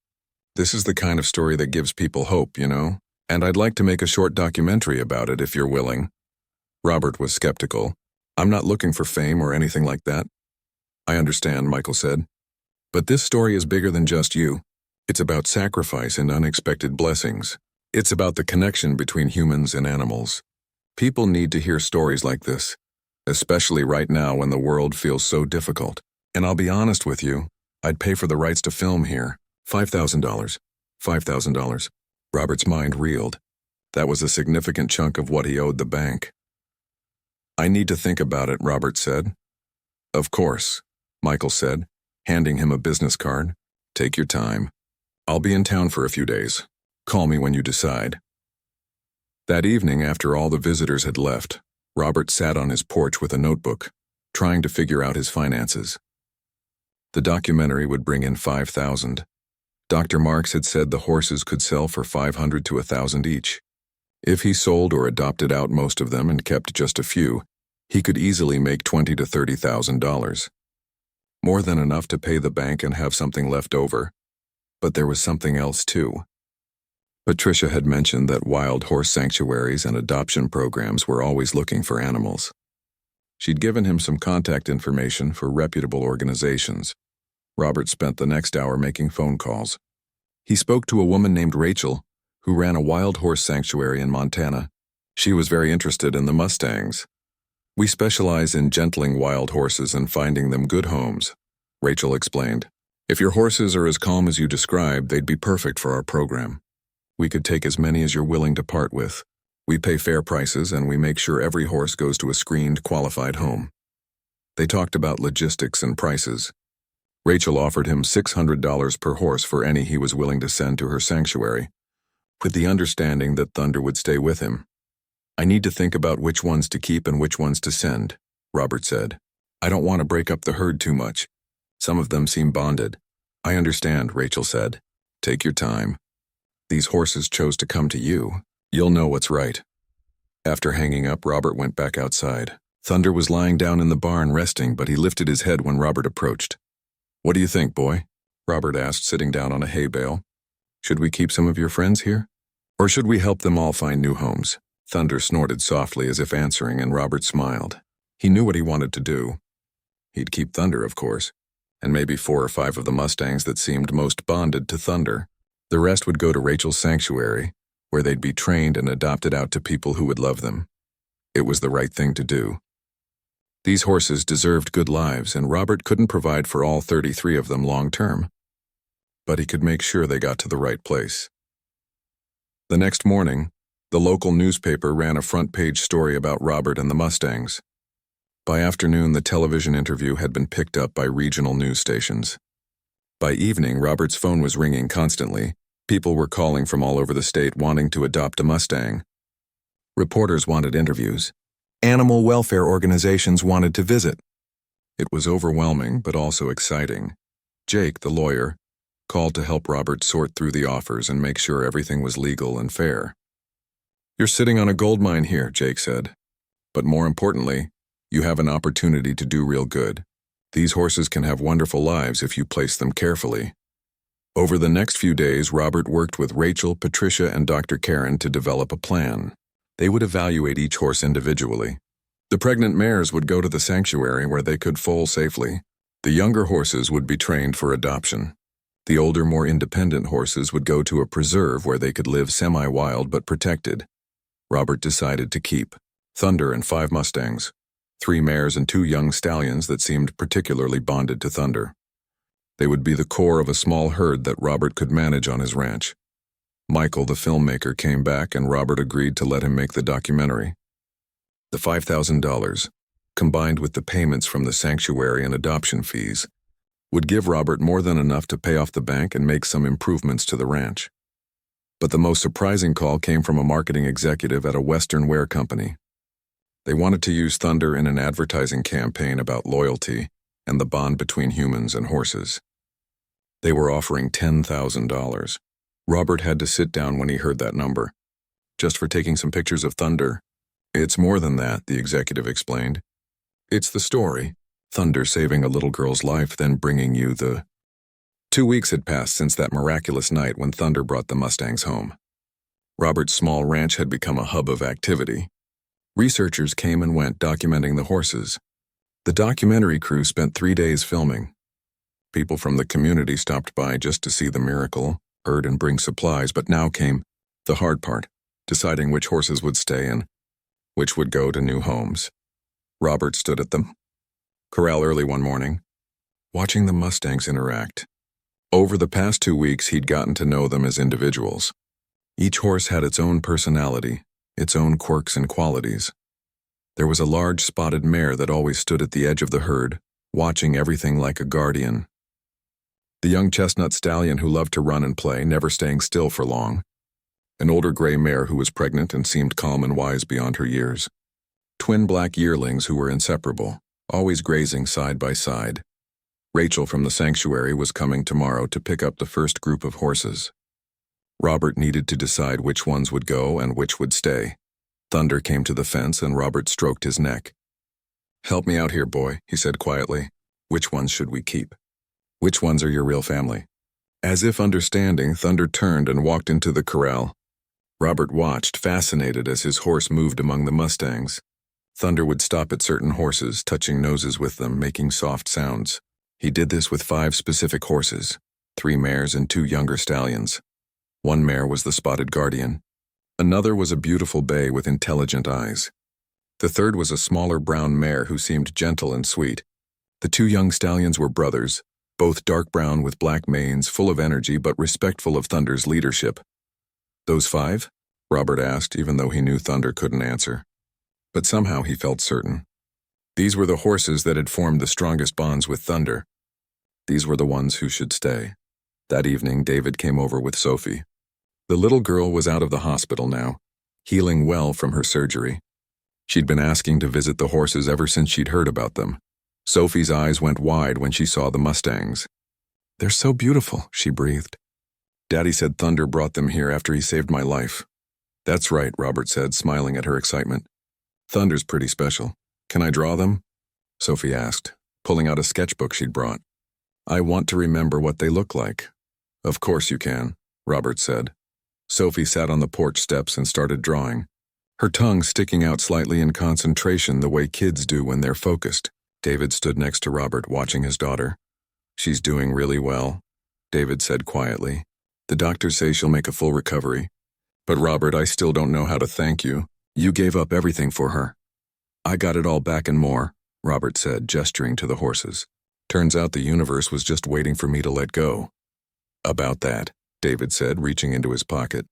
This is the kind of story that gives people hope, you know? And I'd like to make a short documentary about it if you're willing. Robert was skeptical. I'm not looking for fame or anything like that. I understand, Michael said. But this story is bigger than just you. It's about sacrifice and unexpected blessings. It's about the connection between humans and animals. People need to hear stories like this, especially right now when the world feels so difficult. And I'll be honest with you, I'd pay for the rights to film here. $5,000. $5,000. Robert's mind reeled. That was a significant chunk of what he owed the bank. I need to think about it, Robert said. Of course, Michael said, handing him a business card. Take your time. I'll be in town for a few days. Call me when you decide. That evening, after all the visitors had left, Robert sat on his porch with a notebook, trying to figure out his finances. The documentary would bring in $5,000. Dr. Marks had said the horses could sell for $500 to $1,000 each. If he sold or adopted out most of them and kept just a few, he could easily make $20,000 to $30,000. More than enough to pay the bank and have something left over. But there was something else too. Patricia had mentioned that wild horse sanctuaries and adoption programs were always looking for animals. She'd given him some contact information for reputable organizations. Robert spent the next hour making phone calls. He spoke to a woman named Rachel, who ran a wild horse sanctuary in Montana. She was very interested in the Mustangs. We specialize in gentling wild horses and finding them good homes, Rachel explained. If your horses are as calm as you described, they'd be perfect for our program. We could take as many as you're willing to part with. We pay fair prices and we make sure every horse goes to a screened, qualified home. They talked about logistics and prices. Rachel offered him $600 per horse for any he was willing to send to her sanctuary, with the understanding that Thunder would stay with him. I need to think about which ones to keep and which ones to send, Robert said. I don't want to break up the herd too much. Some of them seem bonded. I understand, Rachel said. Take your time. These horses chose to come to you. You'll know what's right. After hanging up, Robert went back outside. Thunder was lying down in the barn resting, but he lifted his head when Robert approached. What do you think, boy? Robert asked, sitting down on a hay bale. Should we keep some of your friends here? Or should we help them all find new homes? Thunder snorted softly as if answering, and Robert smiled. He knew what he wanted to do. He'd keep Thunder, of course, and maybe 4 or 5 of the Mustangs that seemed most bonded to Thunder. The rest would go to Rachel's sanctuary, where they'd be trained and adopted out to people who would love them. It was the right thing to do. These horses deserved good lives, and Robert couldn't provide for all 33 of them long-term. But he could make sure they got to the right place. The next morning, the local newspaper ran a front-page story about Robert and the Mustangs. By afternoon, the television interview had been picked up by regional news stations. By evening, Robert's phone was ringing constantly. People were calling from all over the state wanting to adopt a Mustang. Reporters wanted interviews. Animal welfare organizations wanted to visit. It was overwhelming, but also exciting. Jake, the lawyer, called to help Robert sort through the offers and make sure everything was legal and fair. You're sitting on a gold mine here, Jake said. But more importantly, you have an opportunity to do real good. These horses can have wonderful lives if you place them carefully. Over the next few days, Robert worked with Rachel, Patricia, and Dr. Karen to develop a plan. They would evaluate each horse individually. The pregnant mares would go to the sanctuary where they could foal safely. The younger horses would be trained for adoption. The older, more independent horses would go to a preserve where they could live semi-wild but protected. Robert decided to keep Thunder and 5 Mustangs, 3 mares and 2 young stallions that seemed particularly bonded to Thunder. They would be the core of a small herd that Robert could manage on his ranch. Michael, the filmmaker, came back and Robert agreed to let him make the documentary. The $5,000, combined with the payments from the sanctuary and adoption fees, would give Robert more than enough to pay off the bank and make some improvements to the ranch. But the most surprising call came from a marketing executive at a Western wear company. They wanted to use Thunder in an advertising campaign about loyalty and the bond between humans and horses. They were offering $10,000. Robert had to sit down when he heard that number. Just for taking some pictures of Thunder. It's more than that, the executive explained. It's the story. Thunder saving a little girl's life, then bringing you the... 2 weeks had passed since that miraculous night when Thunder brought the Mustangs home. Robert's small ranch had become a hub of activity. Researchers came and went documenting the horses. The documentary crew spent 3 days filming. People from the community stopped by just to see the miracle, herd and bring supplies, but now came the hard part, deciding which horses would stay and which would go to new homes. Robert stood at the corral early one morning, watching the Mustangs interact. Over the past 2 weeks, he'd gotten to know them as individuals. Each horse had its own personality, its own quirks and qualities. There was a large spotted mare that always stood at the edge of the herd, watching everything like a guardian. The young chestnut stallion who loved to run and play, never staying still for long. An older gray mare who was pregnant and seemed calm and wise beyond her years. Twin black yearlings who were inseparable, always grazing side by side. Rachel from the sanctuary was coming tomorrow to pick up the first group of horses. Robert needed to decide which ones would go and which would stay. Thunder came to the fence and Robert stroked his neck. "Help me out here, boy," he said quietly. "Which ones should we keep? Which ones are your real family?" As if understanding, Thunder turned and walked into the corral. Robert watched, fascinated, as his horse moved among the Mustangs. Thunder would stop at certain horses, touching noses with them, making soft sounds. He did this with 5 specific horses, 3 mares and 2 younger stallions. One mare was the spotted guardian. Another was a beautiful bay with intelligent eyes. The third was a smaller brown mare who seemed gentle and sweet. The 2 young stallions were brothers, both dark brown with black manes, full of energy but respectful of Thunder's leadership. "Those 5?" Robert asked, even though he knew Thunder couldn't answer. But somehow he felt certain. These were the horses that had formed the strongest bonds with Thunder. These were the ones who should stay. That evening, David came over with Sophie. The little girl was out of the hospital now, healing well from her surgery. She'd been asking to visit the horses ever since she'd heard about them. Sophie's eyes went wide when she saw the Mustangs. "They're so beautiful," she breathed. "Daddy said Thunder brought them here after he saved my life." "That's right," Robert said, smiling at her excitement. "Thunder's pretty special. Can I draw them?" Sophie asked, pulling out a sketchbook she'd brought. "I want to remember what they look like." "Of course you can," Robert said. Sophie sat on the porch steps and started drawing, her tongue sticking out slightly in concentration the way kids do when they're focused. David stood next to Robert, watching his daughter. "She's doing really well," David said quietly. "The doctors say she'll make a full recovery. But Robert, I still don't know how to thank you. You gave up everything for her." "I got it all back and more," Robert said, gesturing to the horses. "Turns out the universe was just waiting for me to let go." "About that," David said, reaching into his pocket.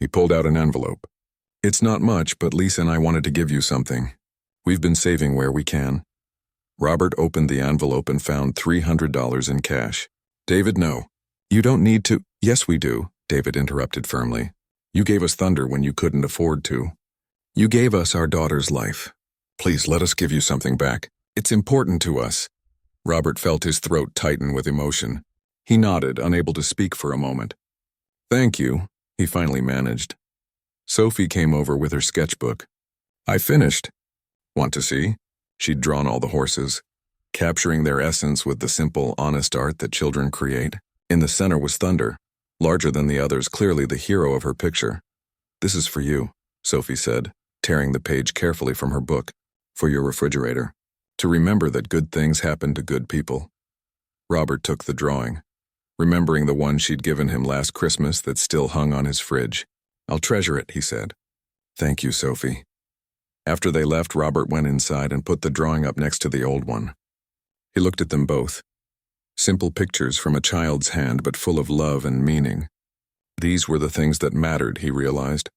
He pulled out an envelope. "It's not much, but Lisa and I wanted to give you something. We've been saving where we can." Robert opened the envelope and found $300 in cash. "David, no. You don't need to—" "Yes, we do," David interrupted firmly. "You gave us Thunder when you couldn't afford to. You gave us our daughter's life. Please let us give you something back. It's important to us." Robert felt his throat tighten with emotion. He nodded, unable to speak for a moment. "Thank you," he finally managed. Sophie came over with her sketchbook. "I finished. Want to see?" She'd drawn all the horses, capturing their essence with the simple, honest art that children create. In the center was Thunder, larger than the others, clearly the hero of her picture. "This is for you," Sophie said, tearing the page carefully from her book. "For your refrigerator. To remember that good things happen to good people." Robert took the drawing, remembering the one she'd given him last Christmas that still hung on his fridge. "I'll treasure it," he said. "Thank you, Sophie." After they left, Robert went inside and put the drawing up next to the old one. He looked at them both. Simple pictures from a child's hand, but full of love and meaning. These were the things that mattered, he realized.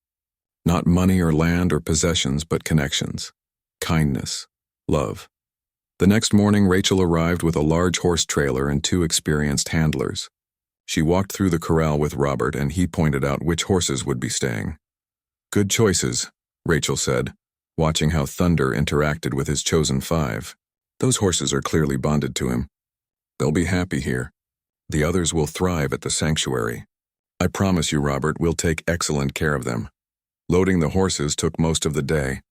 Not money or land or possessions, but connections. Kindness. Love. The next morning, Rachel arrived with a large horse trailer and 2 experienced handlers. She walked through the corral with Robert, and he pointed out which horses would be staying. "Good choices," Rachel said, watching how Thunder interacted with his chosen 5. "Those horses are clearly bonded to him. They'll be happy here. The others will thrive at the sanctuary. I promise you, Robert, we'll take excellent care of them." Loading the horses took most of the day.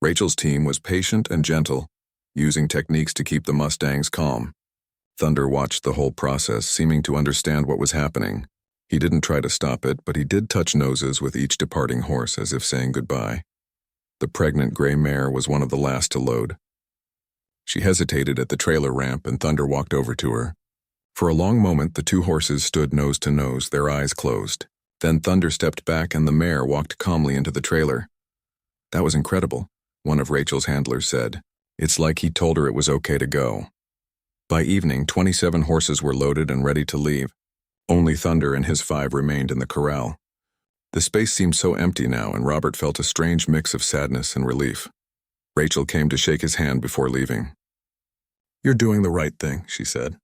Rachel's team was patient and gentle, using techniques to keep the Mustangs calm. Thunder watched the whole process, seeming to understand what was happening. He didn't try to stop it, but he did touch noses with each departing horse as if saying goodbye. The pregnant gray mare was one of the last to load. She hesitated at the trailer ramp, and Thunder walked over to her. For a long moment, the 2 horses stood nose to nose, their eyes closed. Then Thunder stepped back and the mare walked calmly into the trailer. "That was incredible," one of Rachel's handlers said. "It's like he told her it was okay to go." By evening, 27 horses were loaded and ready to leave. Only Thunder and his 5 remained in the corral. The space seemed so empty now, and Robert felt a strange mix of sadness and relief. Rachel came to shake his hand before leaving. "You're doing the right thing," she said.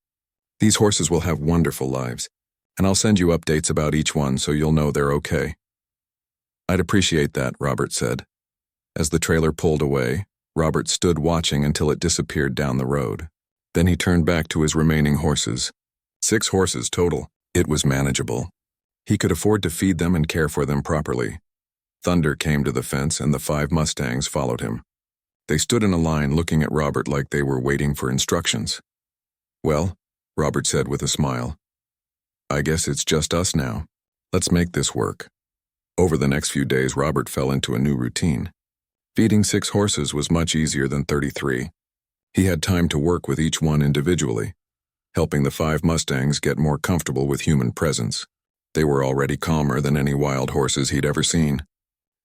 "These horses will have wonderful lives, and I'll send you updates about each one so you'll know they're okay." "I'd appreciate that," Robert said. As the trailer pulled away, Robert stood watching until it disappeared down the road. Then he turned back to his remaining horses. 6 horses total. It was manageable. He could afford to feed them and care for them properly. Thunder came to the fence, and the 5 Mustangs followed him. They stood in a line looking at Robert like they were waiting for instructions. "Well," Robert said with a smile, "I guess it's just us now. Let's make this work." Over the next few days, Robert fell into a new routine. Feeding 6 horses was much easier than 33. He had time to work with each one individually, helping the 5 Mustangs get more comfortable with human presence. They were already calmer than any wild horses he'd ever seen,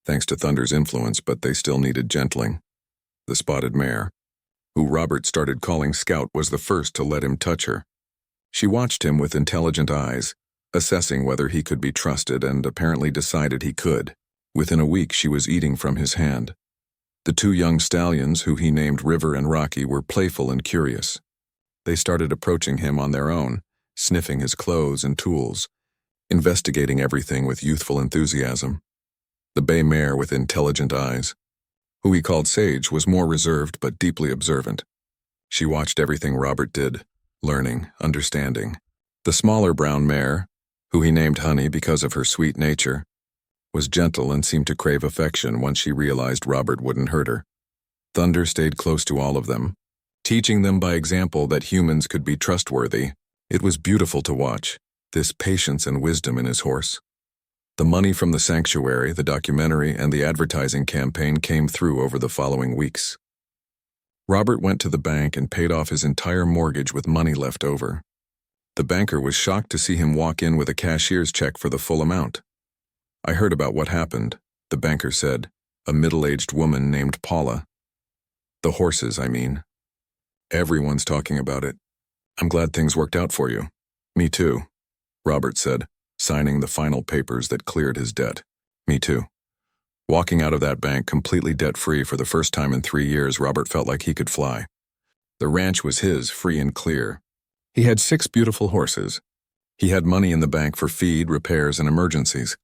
thanks to Thunder's influence, but they still needed gentling. The spotted mare, who Robert started calling Scout, was the first to let him touch her. She watched him with intelligent eyes, assessing whether he could be trusted, and apparently decided he could. Within a week, she was eating from his hand. The 2 young stallions, who he named River and Rocky, were playful and curious. They started approaching him on their own, sniffing his clothes and tools, investigating everything with youthful enthusiasm. The bay mare with intelligent eyes, who he called Sage, was more reserved but deeply observant. She watched everything Robert did, learning, understanding. The smaller brown mare, who he named Honey because of her sweet nature, was gentle and seemed to crave affection once she realized Robert wouldn't hurt her. Thunder stayed close to all of them, teaching them by example that humans could be trustworthy. It was beautiful to watch, this patience and wisdom in his horse. The money from the sanctuary, the documentary, and the advertising campaign came through over the following weeks. Robert went to the bank and paid off his entire mortgage with money left over. The banker was shocked to see him walk in with a cashier's check for the full amount. "I heard about what happened," the banker said, a middle-aged woman named Paula. "The horses, I mean. Everyone's talking about it. I'm glad things worked out for you." "Me too," Robert said, signing the final papers that cleared his debt. "Me too." Walking out of that bank completely debt-free for the first time in 3 years, Robert felt like he could fly. The ranch was his, free and clear. He had 6 beautiful horses. He had money in the bank for feed, repairs, and emergencies.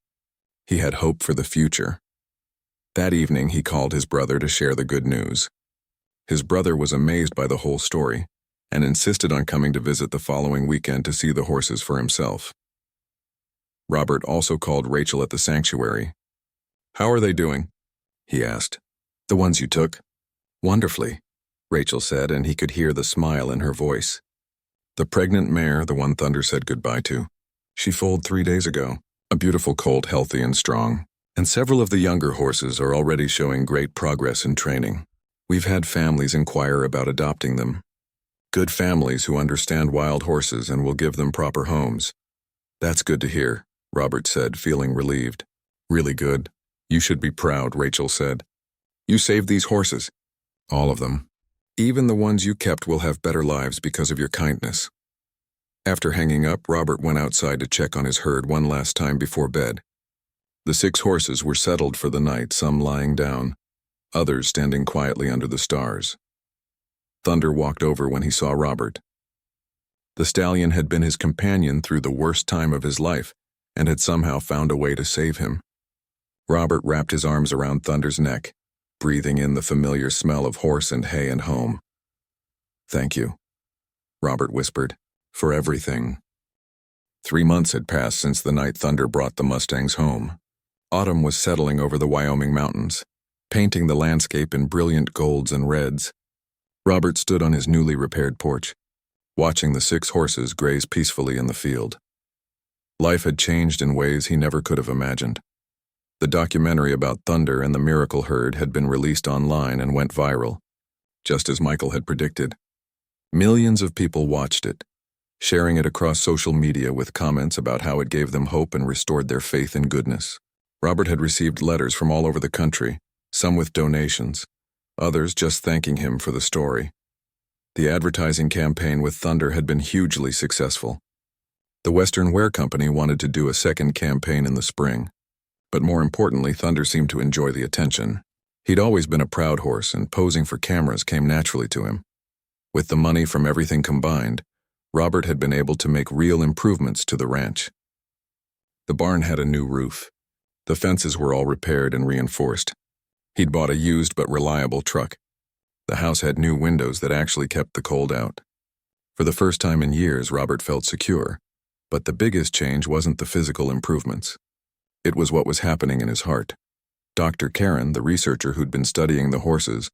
He had hope for the future. That evening, he called his brother to share the good news. His brother was amazed by the whole story and insisted on coming to visit the following weekend to see the horses for himself. Robert also called Rachel at the sanctuary. "How are they doing?" he asked. "The ones you took?" "Wonderfully," Rachel said, and he could hear the smile in her voice. "The pregnant mare, the one Thunder said goodbye to, she foaled 3 days ago. A beautiful colt, healthy and strong. And several of the younger horses are already showing great progress in training. We've had families inquire about adopting them. Good families who understand wild horses and will give them proper homes." "That's good to hear," Robert said, feeling relieved. "Really good. You should be proud," Rachel said. "You saved these horses." "All of them. Even the ones you kept will have better lives because of your kindness." After hanging up, Robert went outside to check on his herd one last time before bed. The 6 horses were settled for the night, some lying down, others standing quietly under the stars. Thunder walked over when he saw Robert. The stallion had been his companion through the worst time of his life and had somehow found a way to save him. Robert wrapped his arms around Thunder's neck, breathing in the familiar smell of horse and hay and home. "Thank you," Robert whispered, "for everything." 3 months had passed since the night Thunder brought the Mustangs home. Autumn was settling over the Wyoming mountains, painting the landscape in brilliant golds and reds. Robert stood on his newly repaired porch, watching the 6 horses graze peacefully in the field. Life had changed in ways he never could have imagined. The documentary about Thunder and the miracle herd had been released online and went viral, just as Michael had predicted. Millions of people watched it, sharing it across social media with comments about how it gave them hope and restored their faith in goodness. Robert had received letters from all over the country, some with donations, others just thanking him for the story. The advertising campaign with Thunder had been hugely successful. The Western Wear Company wanted to do a second campaign in the spring. But more importantly, Thunder seemed to enjoy the attention. He'd always been a proud horse, and posing for cameras came naturally to him. With the money from everything combined, Robert had been able to make real improvements to the ranch. The barn had a new roof. The fences were all repaired and reinforced. He'd bought a used but reliable truck. The house had new windows that actually kept the cold out. For the first time in years, Robert felt secure. But the biggest change wasn't the physical improvements. It was what was happening in his heart. Dr. Karen, the researcher who'd been studying the horses,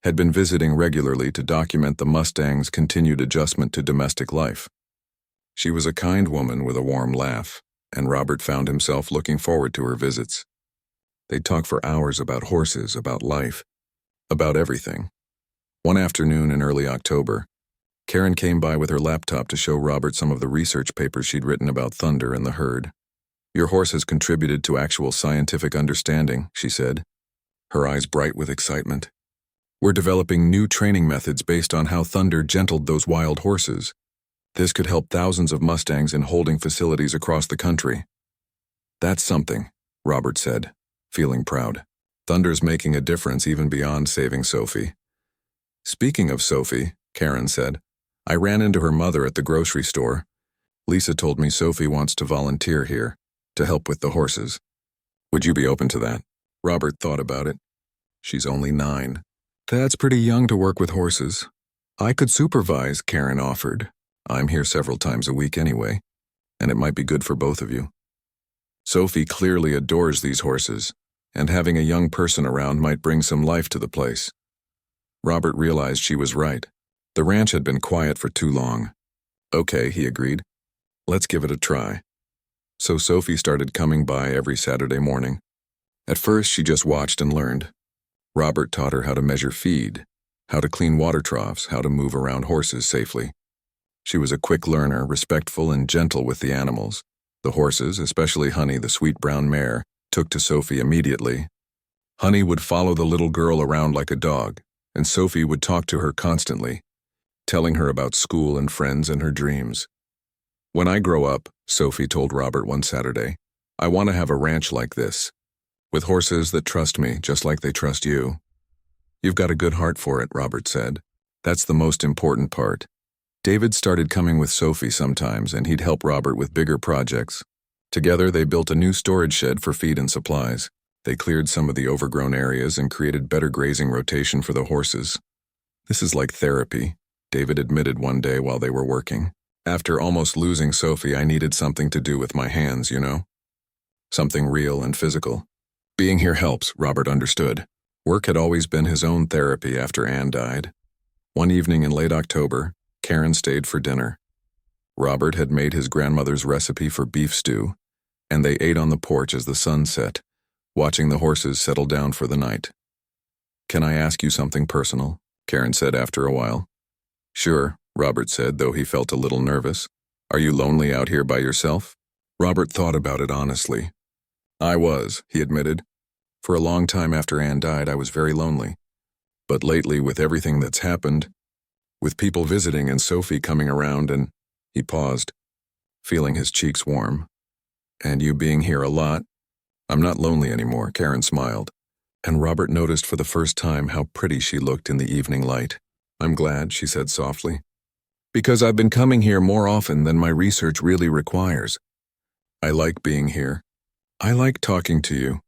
had been visiting regularly to document the Mustangs' continued adjustment to domestic life. She was a kind woman with a warm laugh, and Robert found himself looking forward to her visits. They'd talk for hours about horses, about life, about everything. One afternoon in early October, Karen came by with her laptop to show Robert some of the research papers she'd written about Thunder and the herd. "Your horse has contributed to actual scientific understanding," she said, her eyes bright with excitement. "We're developing new training methods based on how Thunder gentled those wild horses. This could help thousands of Mustangs in holding facilities across the country." "That's something," Robert said, feeling proud. "Thunder's making a difference even beyond saving Sophie." "Speaking of Sophie," Karen said, "I ran into her mother at the grocery store. Lisa told me Sophie wants to volunteer here, to help with the horses. Would you be open to that?" Robert thought about it. "She's only 9. That's pretty young to work with horses." "I could supervise," Karen offered. "I'm here several times a week anyway, and it might be good for both of you." Sophie clearly adores these horses, and having a young person around might bring some life to the place. Robert realized she was right. The ranch had been quiet for too long. "Okay," he agreed. "Let's give it a try." So Sophie started coming by every Saturday morning. At first, she just watched and learned. Robert taught her how to measure feed, how to clean water troughs, how to move around horses safely. She was a quick learner, respectful and gentle with the animals. The horses, especially Honey, the sweet brown mare, took to Sophie immediately. Honey would follow the little girl around like a dog, and Sophie would talk to her constantly, telling her about school and friends and her dreams. "When I grow up," Sophie told Robert one Saturday, "I want to have a ranch like this, with horses that trust me just like they trust you." "You've got a good heart for it," Robert said. "That's the most important part." David started coming with Sophie sometimes, and he'd help Robert with bigger projects. Together, they built a new storage shed for feed and supplies. They cleared some of the overgrown areas and created better grazing rotation for the horses. "This is like therapy," David admitted one day while they were working. "After almost losing Sophie, I needed something to do with my hands, you know? Something real and physical. Being here helps," Robert understood. Work had always been his own therapy after Anne died. One evening in late October, Karen stayed for dinner. Robert had made his grandmother's recipe for beef stew, and they ate on the porch as the sun set, watching the horses settle down for the night. "Can I ask you something personal?" Karen said after a while. "Sure," Robert said, though he felt a little nervous. "Are you lonely out here by yourself?" Robert thought about it honestly. "I was," he admitted. "For a long time after Anne died, I was very lonely. But lately, with everything that's happened, with people visiting and Sophie coming around, and He paused, feeling his cheeks warm. And you being here a lot? I'm not lonely anymore, Karen smiled. And Robert noticed for the first time how pretty she looked in the evening light. I'm glad, she said softly. Because I've been coming here more often than my research really requires. I like being here. I like talking to you.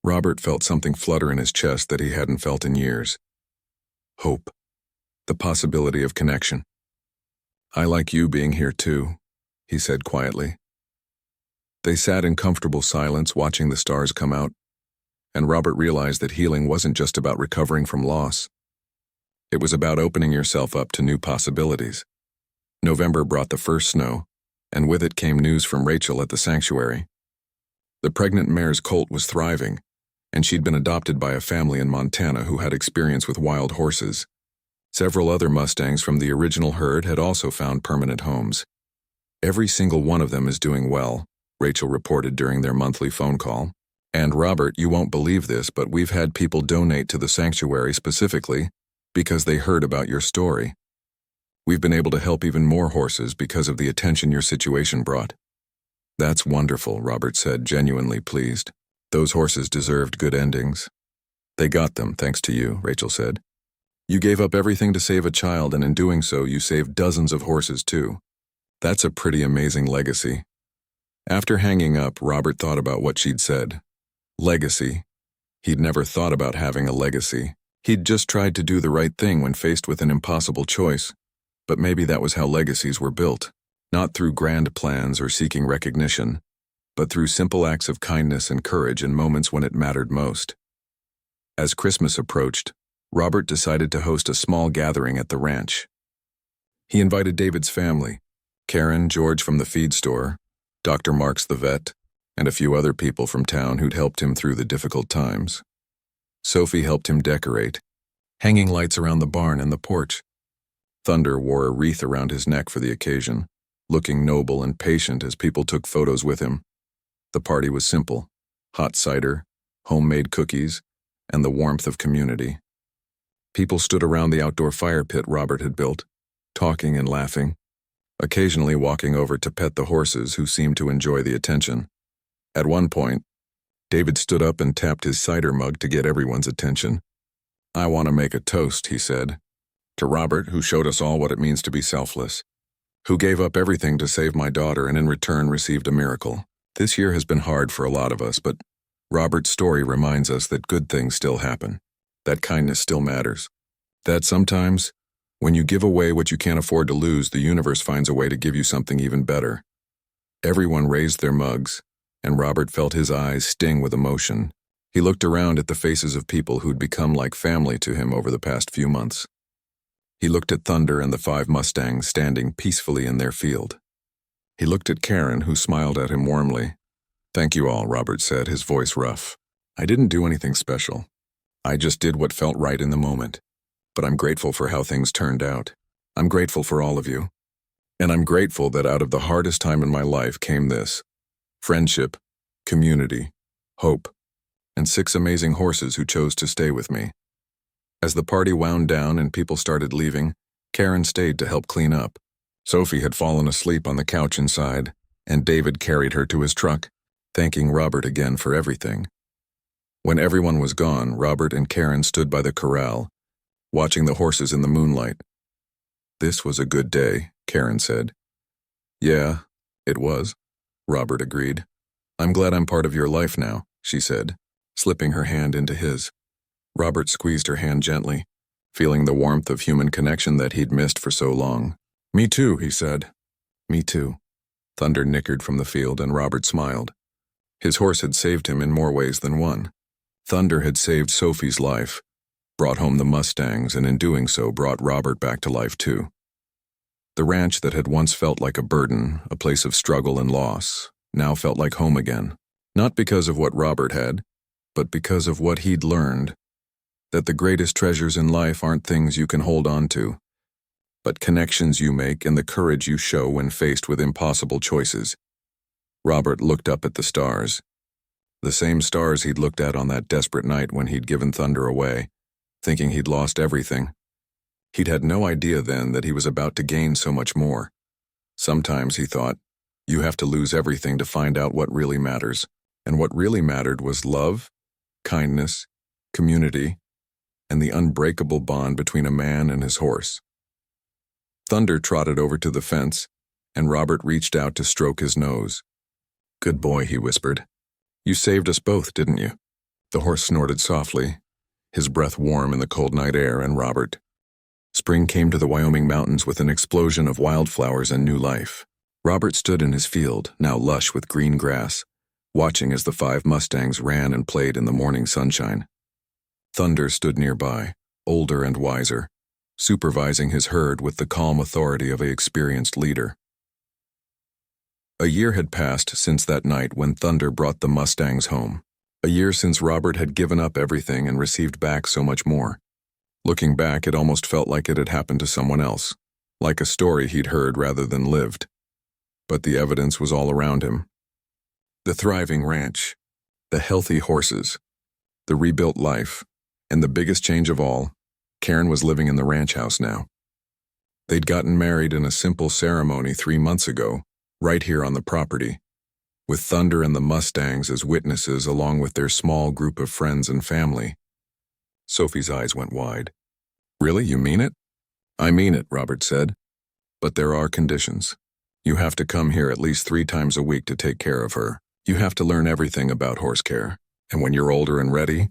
Robert felt something flutter in his chest that he hadn't felt in years. Hope. The possibility of connection. I like you being here too, he said quietly. They sat in comfortable silence watching the stars come out, and Robert realized that healing wasn't just about recovering from loss. It was about opening yourself up to new possibilities. November brought the first snow, and with it came news from Rachel at the sanctuary. The pregnant mare's colt was thriving, and she'd been adopted by a family in Montana who had experience with wild horses. Several other Mustangs from the original herd had also found permanent homes. Every single one of them is doing well, Rachel reported during their monthly phone call. And Robert, you won't believe this, but we've had people donate to the sanctuary specifically because they heard about your story. We've been able to help even more horses because of the attention your situation brought. That's wonderful, Robert said, genuinely pleased. Those horses deserved good endings. They got them, thanks to you, Rachel said. You gave up everything to save a child, and in doing so, you saved dozens of horses too. That's a pretty amazing legacy. After hanging up, Robert thought about what she'd said. Legacy. He'd never thought about having a legacy. He'd just tried to do the right thing when faced with an impossible choice. But maybe that was how legacies were built. Not through grand plans or seeking recognition, but through simple acts of kindness and courage in moments when it mattered most. As Christmas approached, Robert decided to host a small gathering at the ranch. He invited David's family, Karen, George from the feed store, Dr. Marks the vet, and a few other people from town who'd helped him through the difficult times. Sophie helped him decorate, hanging lights around the barn and the porch. Thunder wore a wreath around his neck for the occasion, looking noble and patient as people took photos with him. The party was simple: hot cider, homemade cookies, and the warmth of community. People stood around the outdoor fire pit Robert had built, talking and laughing, occasionally walking over to pet the horses who seemed to enjoy the attention. At one point, David stood up and tapped his cider mug to get everyone's attention. I want to make a toast, he said, to Robert, who showed us all what it means to be selfless, who gave up everything to save my daughter and in return received a miracle. This year has been hard for a lot of us, but Robert's story reminds us that good things still happen, that kindness still matters, that sometimes, when you give away what you can't afford to lose, the universe finds a way to give you something even better. Everyone raised their mugs, and Robert felt his eyes sting with emotion. He looked around at the faces of people who'd become like family to him over the past few months. He looked at Thunder and the 5 Mustangs standing peacefully in their field. He looked at Karen, who smiled at him warmly. Thank you all, Robert said, his voice rough. I didn't do anything special. I just did what felt right in the moment. But I'm grateful for how things turned out. I'm grateful for all of you. And I'm grateful that out of the hardest time in my life came this: friendship, community, hope, and 6 amazing horses who chose to stay with me. As the party wound down and people started leaving, Karen stayed to help clean up. Sophie had fallen asleep on the couch inside, and David carried her to his truck, thanking Robert again for everything. When everyone was gone, Robert and Karen stood by the corral, watching the horses in the moonlight. This was a good day, Karen said. Yeah, it was, Robert agreed. I'm glad I'm part of your life now, she said, slipping her hand into his. Robert squeezed her hand gently, feeling the warmth of human connection that he'd missed for so long. Me too, he said. Me too. Thunder nickered from the field and Robert smiled. His horse had saved him in more ways than one. Thunder had saved Sophie's life, brought home the Mustangs, and in doing so brought Robert back to life too. The ranch that had once felt like a burden, a place of struggle and loss, now felt like home again. Not because of what Robert had, but because of what he'd learned. That the greatest treasures in life aren't things you can hold on to, but connections you make and the courage you show when faced with impossible choices. Robert looked up at the stars. The same stars he'd looked at on that desperate night when he'd given Thunder away, thinking he'd lost everything. He'd had no idea then that he was about to gain so much more. Sometimes, he thought, you have to lose everything to find out what really matters. And what really mattered was love, kindness, community, and the unbreakable bond between a man and his horse. Thunder trotted over to the fence, and Robert reached out to stroke his nose. "Good boy," he whispered. "You saved us both, didn't you?" The horse snorted softly, his breath warm in the cold night air, and Robert. Spring came to the Wyoming mountains with an explosion of wildflowers and new life. Robert stood in his field, now lush with green grass, watching as the 5 Mustangs ran and played in the morning sunshine. Thunder stood nearby, older and wiser, supervising his herd with the calm authority of an experienced leader. A year had passed since that night when Thunder brought the Mustangs home. A year since Robert had given up everything and received back so much more. Looking back, it almost felt like it had happened to someone else, like a story he'd heard rather than lived. But the evidence was all around him. The thriving ranch, the healthy horses, the rebuilt life, and the biggest change of all, Karen was living in the ranch house now. They'd gotten married in a simple ceremony 3 months ago, right here on the property, with Thunder and the Mustangs as witnesses along with their small group of friends and family. Sophie's eyes went wide. "Really, you mean it?" "I mean it," Robert said. "But there are conditions. You have to come here at least 3 times a week to take care of her. You have to learn everything about horse care. And when you're older and ready,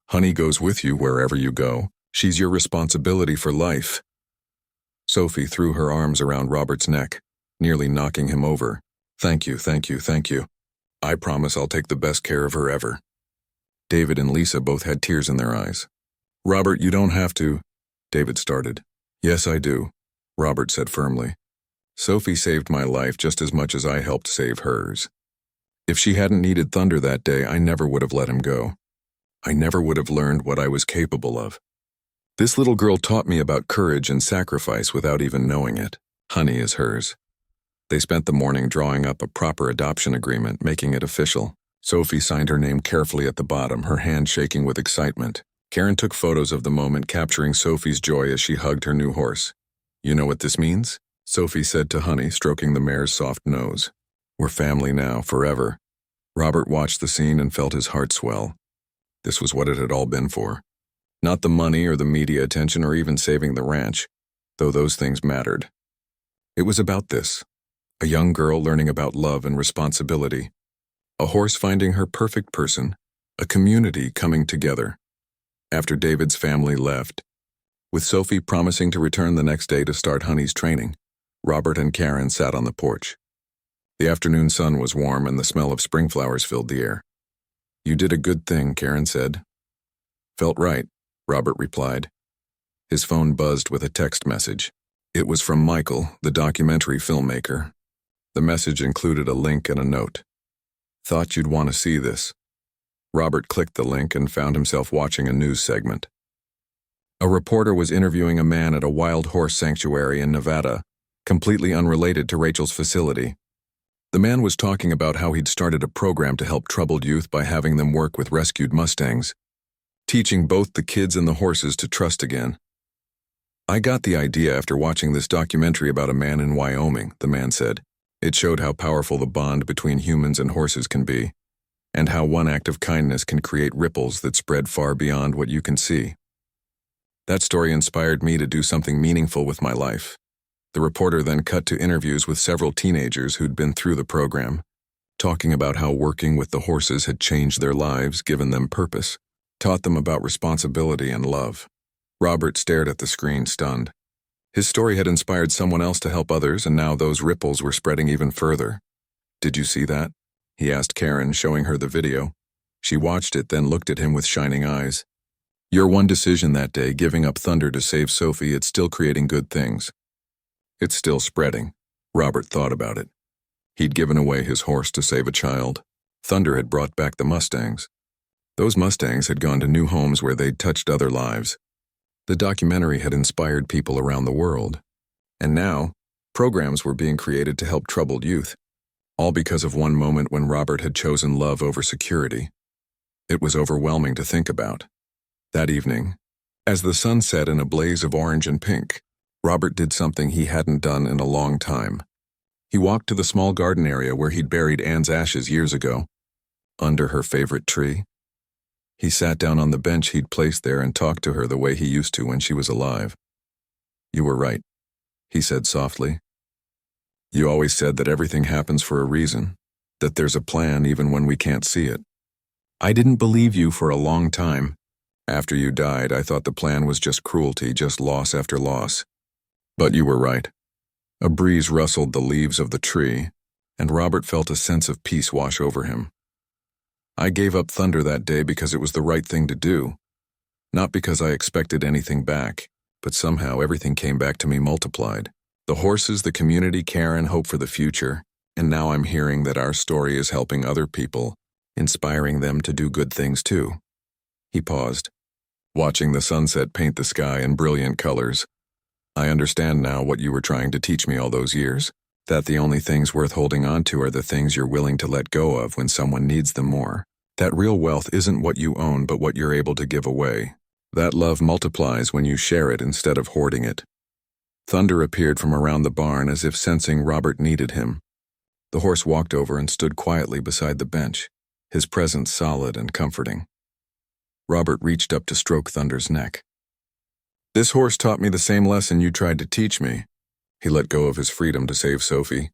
Honey goes with you wherever you go. She's your responsibility for life." Sophie threw her arms around Robert's neck, nearly knocking him over. "Thank you, thank you, thank you. I promise I'll take the best care of her ever." David and Lisa both had tears in their eyes. "Robert, you don't have to," David started. "Yes, I do," Robert said firmly. "Sophie saved my life just as much as I helped save hers. If she hadn't needed Thunder that day, I never would have let him go. I never would have learned what I was capable of. This little girl taught me about courage and sacrifice without even knowing it. Honey is hers." They spent the morning drawing up a proper adoption agreement, making it official. Sophie signed her name carefully at the bottom, her hand shaking with excitement. Karen took photos of the moment, capturing Sophie's joy as she hugged her new horse. "You know what this means?" Sophie said to Honey, stroking the mare's soft nose. "We're family now, forever." Robert watched the scene and felt his heart swell. This was what it had all been for. Not the money or the media attention or even saving the ranch, though those things mattered. It was about this. A young girl learning about love and responsibility. A horse finding her perfect person. A community coming together. After David's family left, with Sophie promising to return the next day to start Honey's training, Robert and Karen sat on the porch. The afternoon sun was warm and the smell of spring flowers filled the air. "You did a good thing," Karen said. "Felt right," Robert replied. His phone buzzed with a text message. It was from Michael, the documentary filmmaker. The message included a link and a note. "Thought you'd want to see this." Robert clicked the link and found himself watching a news segment. A reporter was interviewing a man at a wild horse sanctuary in Nevada, completely unrelated to Rachel's facility. The man was talking about how he'd started a program to help troubled youth by having them work with rescued Mustangs, teaching both the kids and the horses to trust again. "I got the idea after watching this documentary about a man in Wyoming," the man said. "It showed how powerful the bond between humans and horses can be, and how one act of kindness can create ripples that spread far beyond what you can see. That story inspired me to do something meaningful with my life." The reporter then cut to interviews with several teenagers who'd been through the program, talking about how working with the horses had changed their lives, given them purpose, taught them about responsibility and love. Robert stared at the screen, stunned. His story had inspired someone else to help others, and now those ripples were spreading even further. "Did you see that?" he asked Karen, showing her the video. She watched it, then looked at him with shining eyes. "Your one decision that day, giving up Thunder to save Sophie, it's still creating good things." "It's still spreading." Robert thought about it. He'd given away his horse to save a child. Thunder had brought back the Mustangs. Those Mustangs had gone to new homes where they'd touched other lives. The documentary had inspired people around the world. And now, programs were being created to help troubled youth. All because of one moment when Robert had chosen love over security. It was overwhelming to think about. That evening, as the sun set in a blaze of orange and pink, Robert did something he hadn't done in a long time. He walked to the small garden area where he'd buried Anne's ashes years ago, under her favorite tree. He sat down on the bench he'd placed there and talked to her the way he used to when she was alive. "You were right," he said softly. "You always said that everything happens for a reason, that there's a plan even when we can't see it. I didn't believe you for a long time. After you died, I thought the plan was just cruelty, just loss after loss. But you were right." A breeze rustled the leaves of the tree, and Robert felt a sense of peace wash over him. "I gave up Thunder that day because it was the right thing to do. Not because I expected anything back, but somehow everything came back to me multiplied. The horses, the community, care, and hope for the future. And now I'm hearing that our story is helping other people, inspiring them to do good things too." He paused, watching the sunset paint the sky in brilliant colors. "I understand now what you were trying to teach me all those years, that the only things worth holding on to are the things you're willing to let go of when someone needs them more. That real wealth isn't what you own but what you're able to give away. That love multiplies when you share it instead of hoarding it." Thunder appeared from around the barn as if sensing Robert needed him. The horse walked over and stood quietly beside the bench, his presence solid and comforting. Robert reached up to stroke Thunder's neck. "This horse taught me the same lesson you tried to teach me." He let go of his freedom to save Sophie,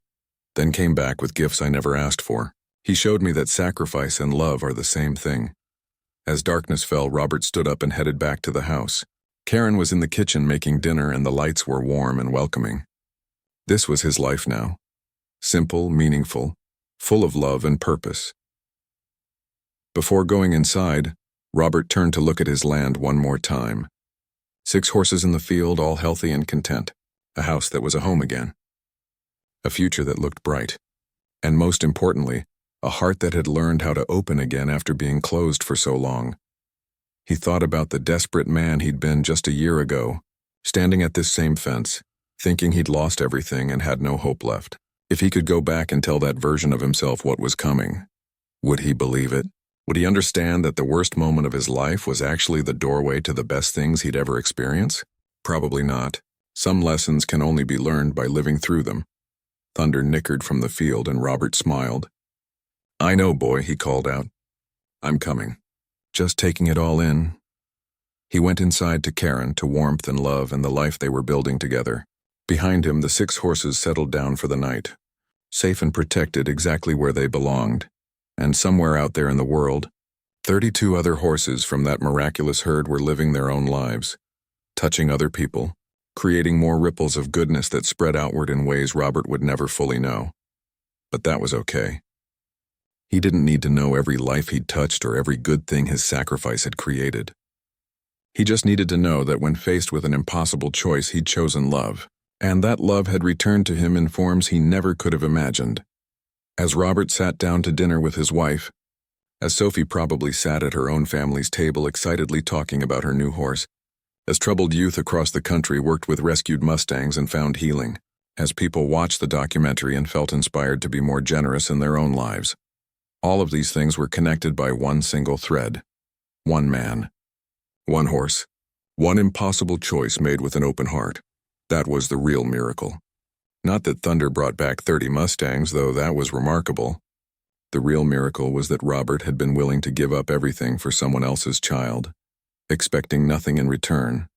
then came back with gifts I never asked for. He showed me that sacrifice and love are the same thing. As darkness fell, Robert stood up and headed back to the house. Karen was in the kitchen making dinner and the lights were warm and welcoming. This was his life now. Simple, meaningful, full of love and purpose. Before going inside, Robert turned to look at his land one more time. 6 horses in the field, all healthy and content. A house that was a home again. A future that looked bright. And most importantly, a heart that had learned how to open again after being closed for so long. He thought about the desperate man he'd been just a year ago, standing at this same fence, thinking he'd lost everything and had no hope left. If he could go back and tell that version of himself what was coming, would he believe it? Would he understand that the worst moment of his life was actually the doorway to the best things he'd ever experienced? Probably not. Some lessons can only be learned by living through them. Thunder nickered from the field and Robert smiled. "I know, boy," he called out. "I'm coming. Just taking it all in." He went inside to Karen, to warmth and love and the life they were building together. Behind him, the 6 horses settled down for the night, safe and protected exactly where they belonged. And somewhere out there in the world, 32 other horses from that miraculous herd were living their own lives, touching other people, creating more ripples of goodness that spread outward in ways Robert would never fully know. But that was okay. He didn't need to know every life he'd touched or every good thing his sacrifice had created. He just needed to know that when faced with an impossible choice, he'd chosen love, and that love had returned to him in forms he never could have imagined. As Robert sat down to dinner with his wife, as Sophie probably sat at her own family's table excitedly talking about her new horse, as troubled youth across the country worked with rescued Mustangs and found healing, as people watched the documentary and felt inspired to be more generous in their own lives. All of these things were connected by one single thread. One man. One horse. One impossible choice made with an open heart. That was the real miracle. Not that Thunder brought back 30 Mustangs, though that was remarkable. The real miracle was that Robert had been willing to give up everything for someone else's child, expecting nothing in return.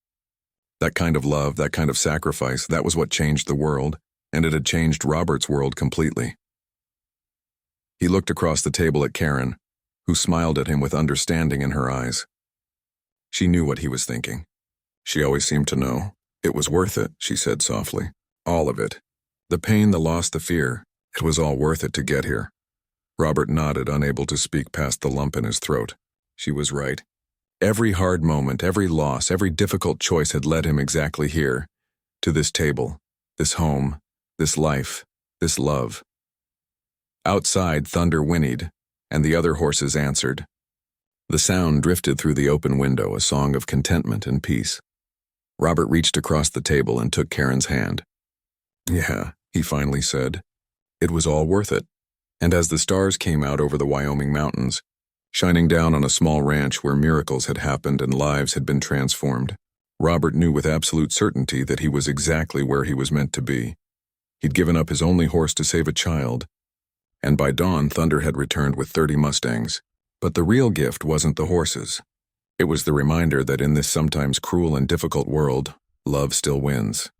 That kind of love, that kind of sacrifice, that was what changed the world, and it had changed Robert's world completely. He looked across the table at Karen, who smiled at him with understanding in her eyes. She knew what he was thinking. She always seemed to know. "It was worth it," she said softly. "All of it. The pain, the loss, the fear. It was all worth it to get here." Robert nodded, unable to speak past the lump in his throat. She was right. Every hard moment, every loss, every difficult choice had led him exactly here, to this table, this home, this life, this love. Outside, Thunder whinnied, and the other horses answered. The sound drifted through the open window, a song of contentment and peace. Robert reached across the table and took Karen's hand. "Yeah," he finally said. "It was all worth it." And as the stars came out over the Wyoming mountains, shining down on a small ranch where miracles had happened and lives had been transformed, Robert knew with absolute certainty that he was exactly where he was meant to be. He'd given up his only horse to save a child, and by dawn Thunder had returned with 30 Mustangs. But the real gift wasn't the horses. It was the reminder that in this sometimes cruel and difficult world, love still wins.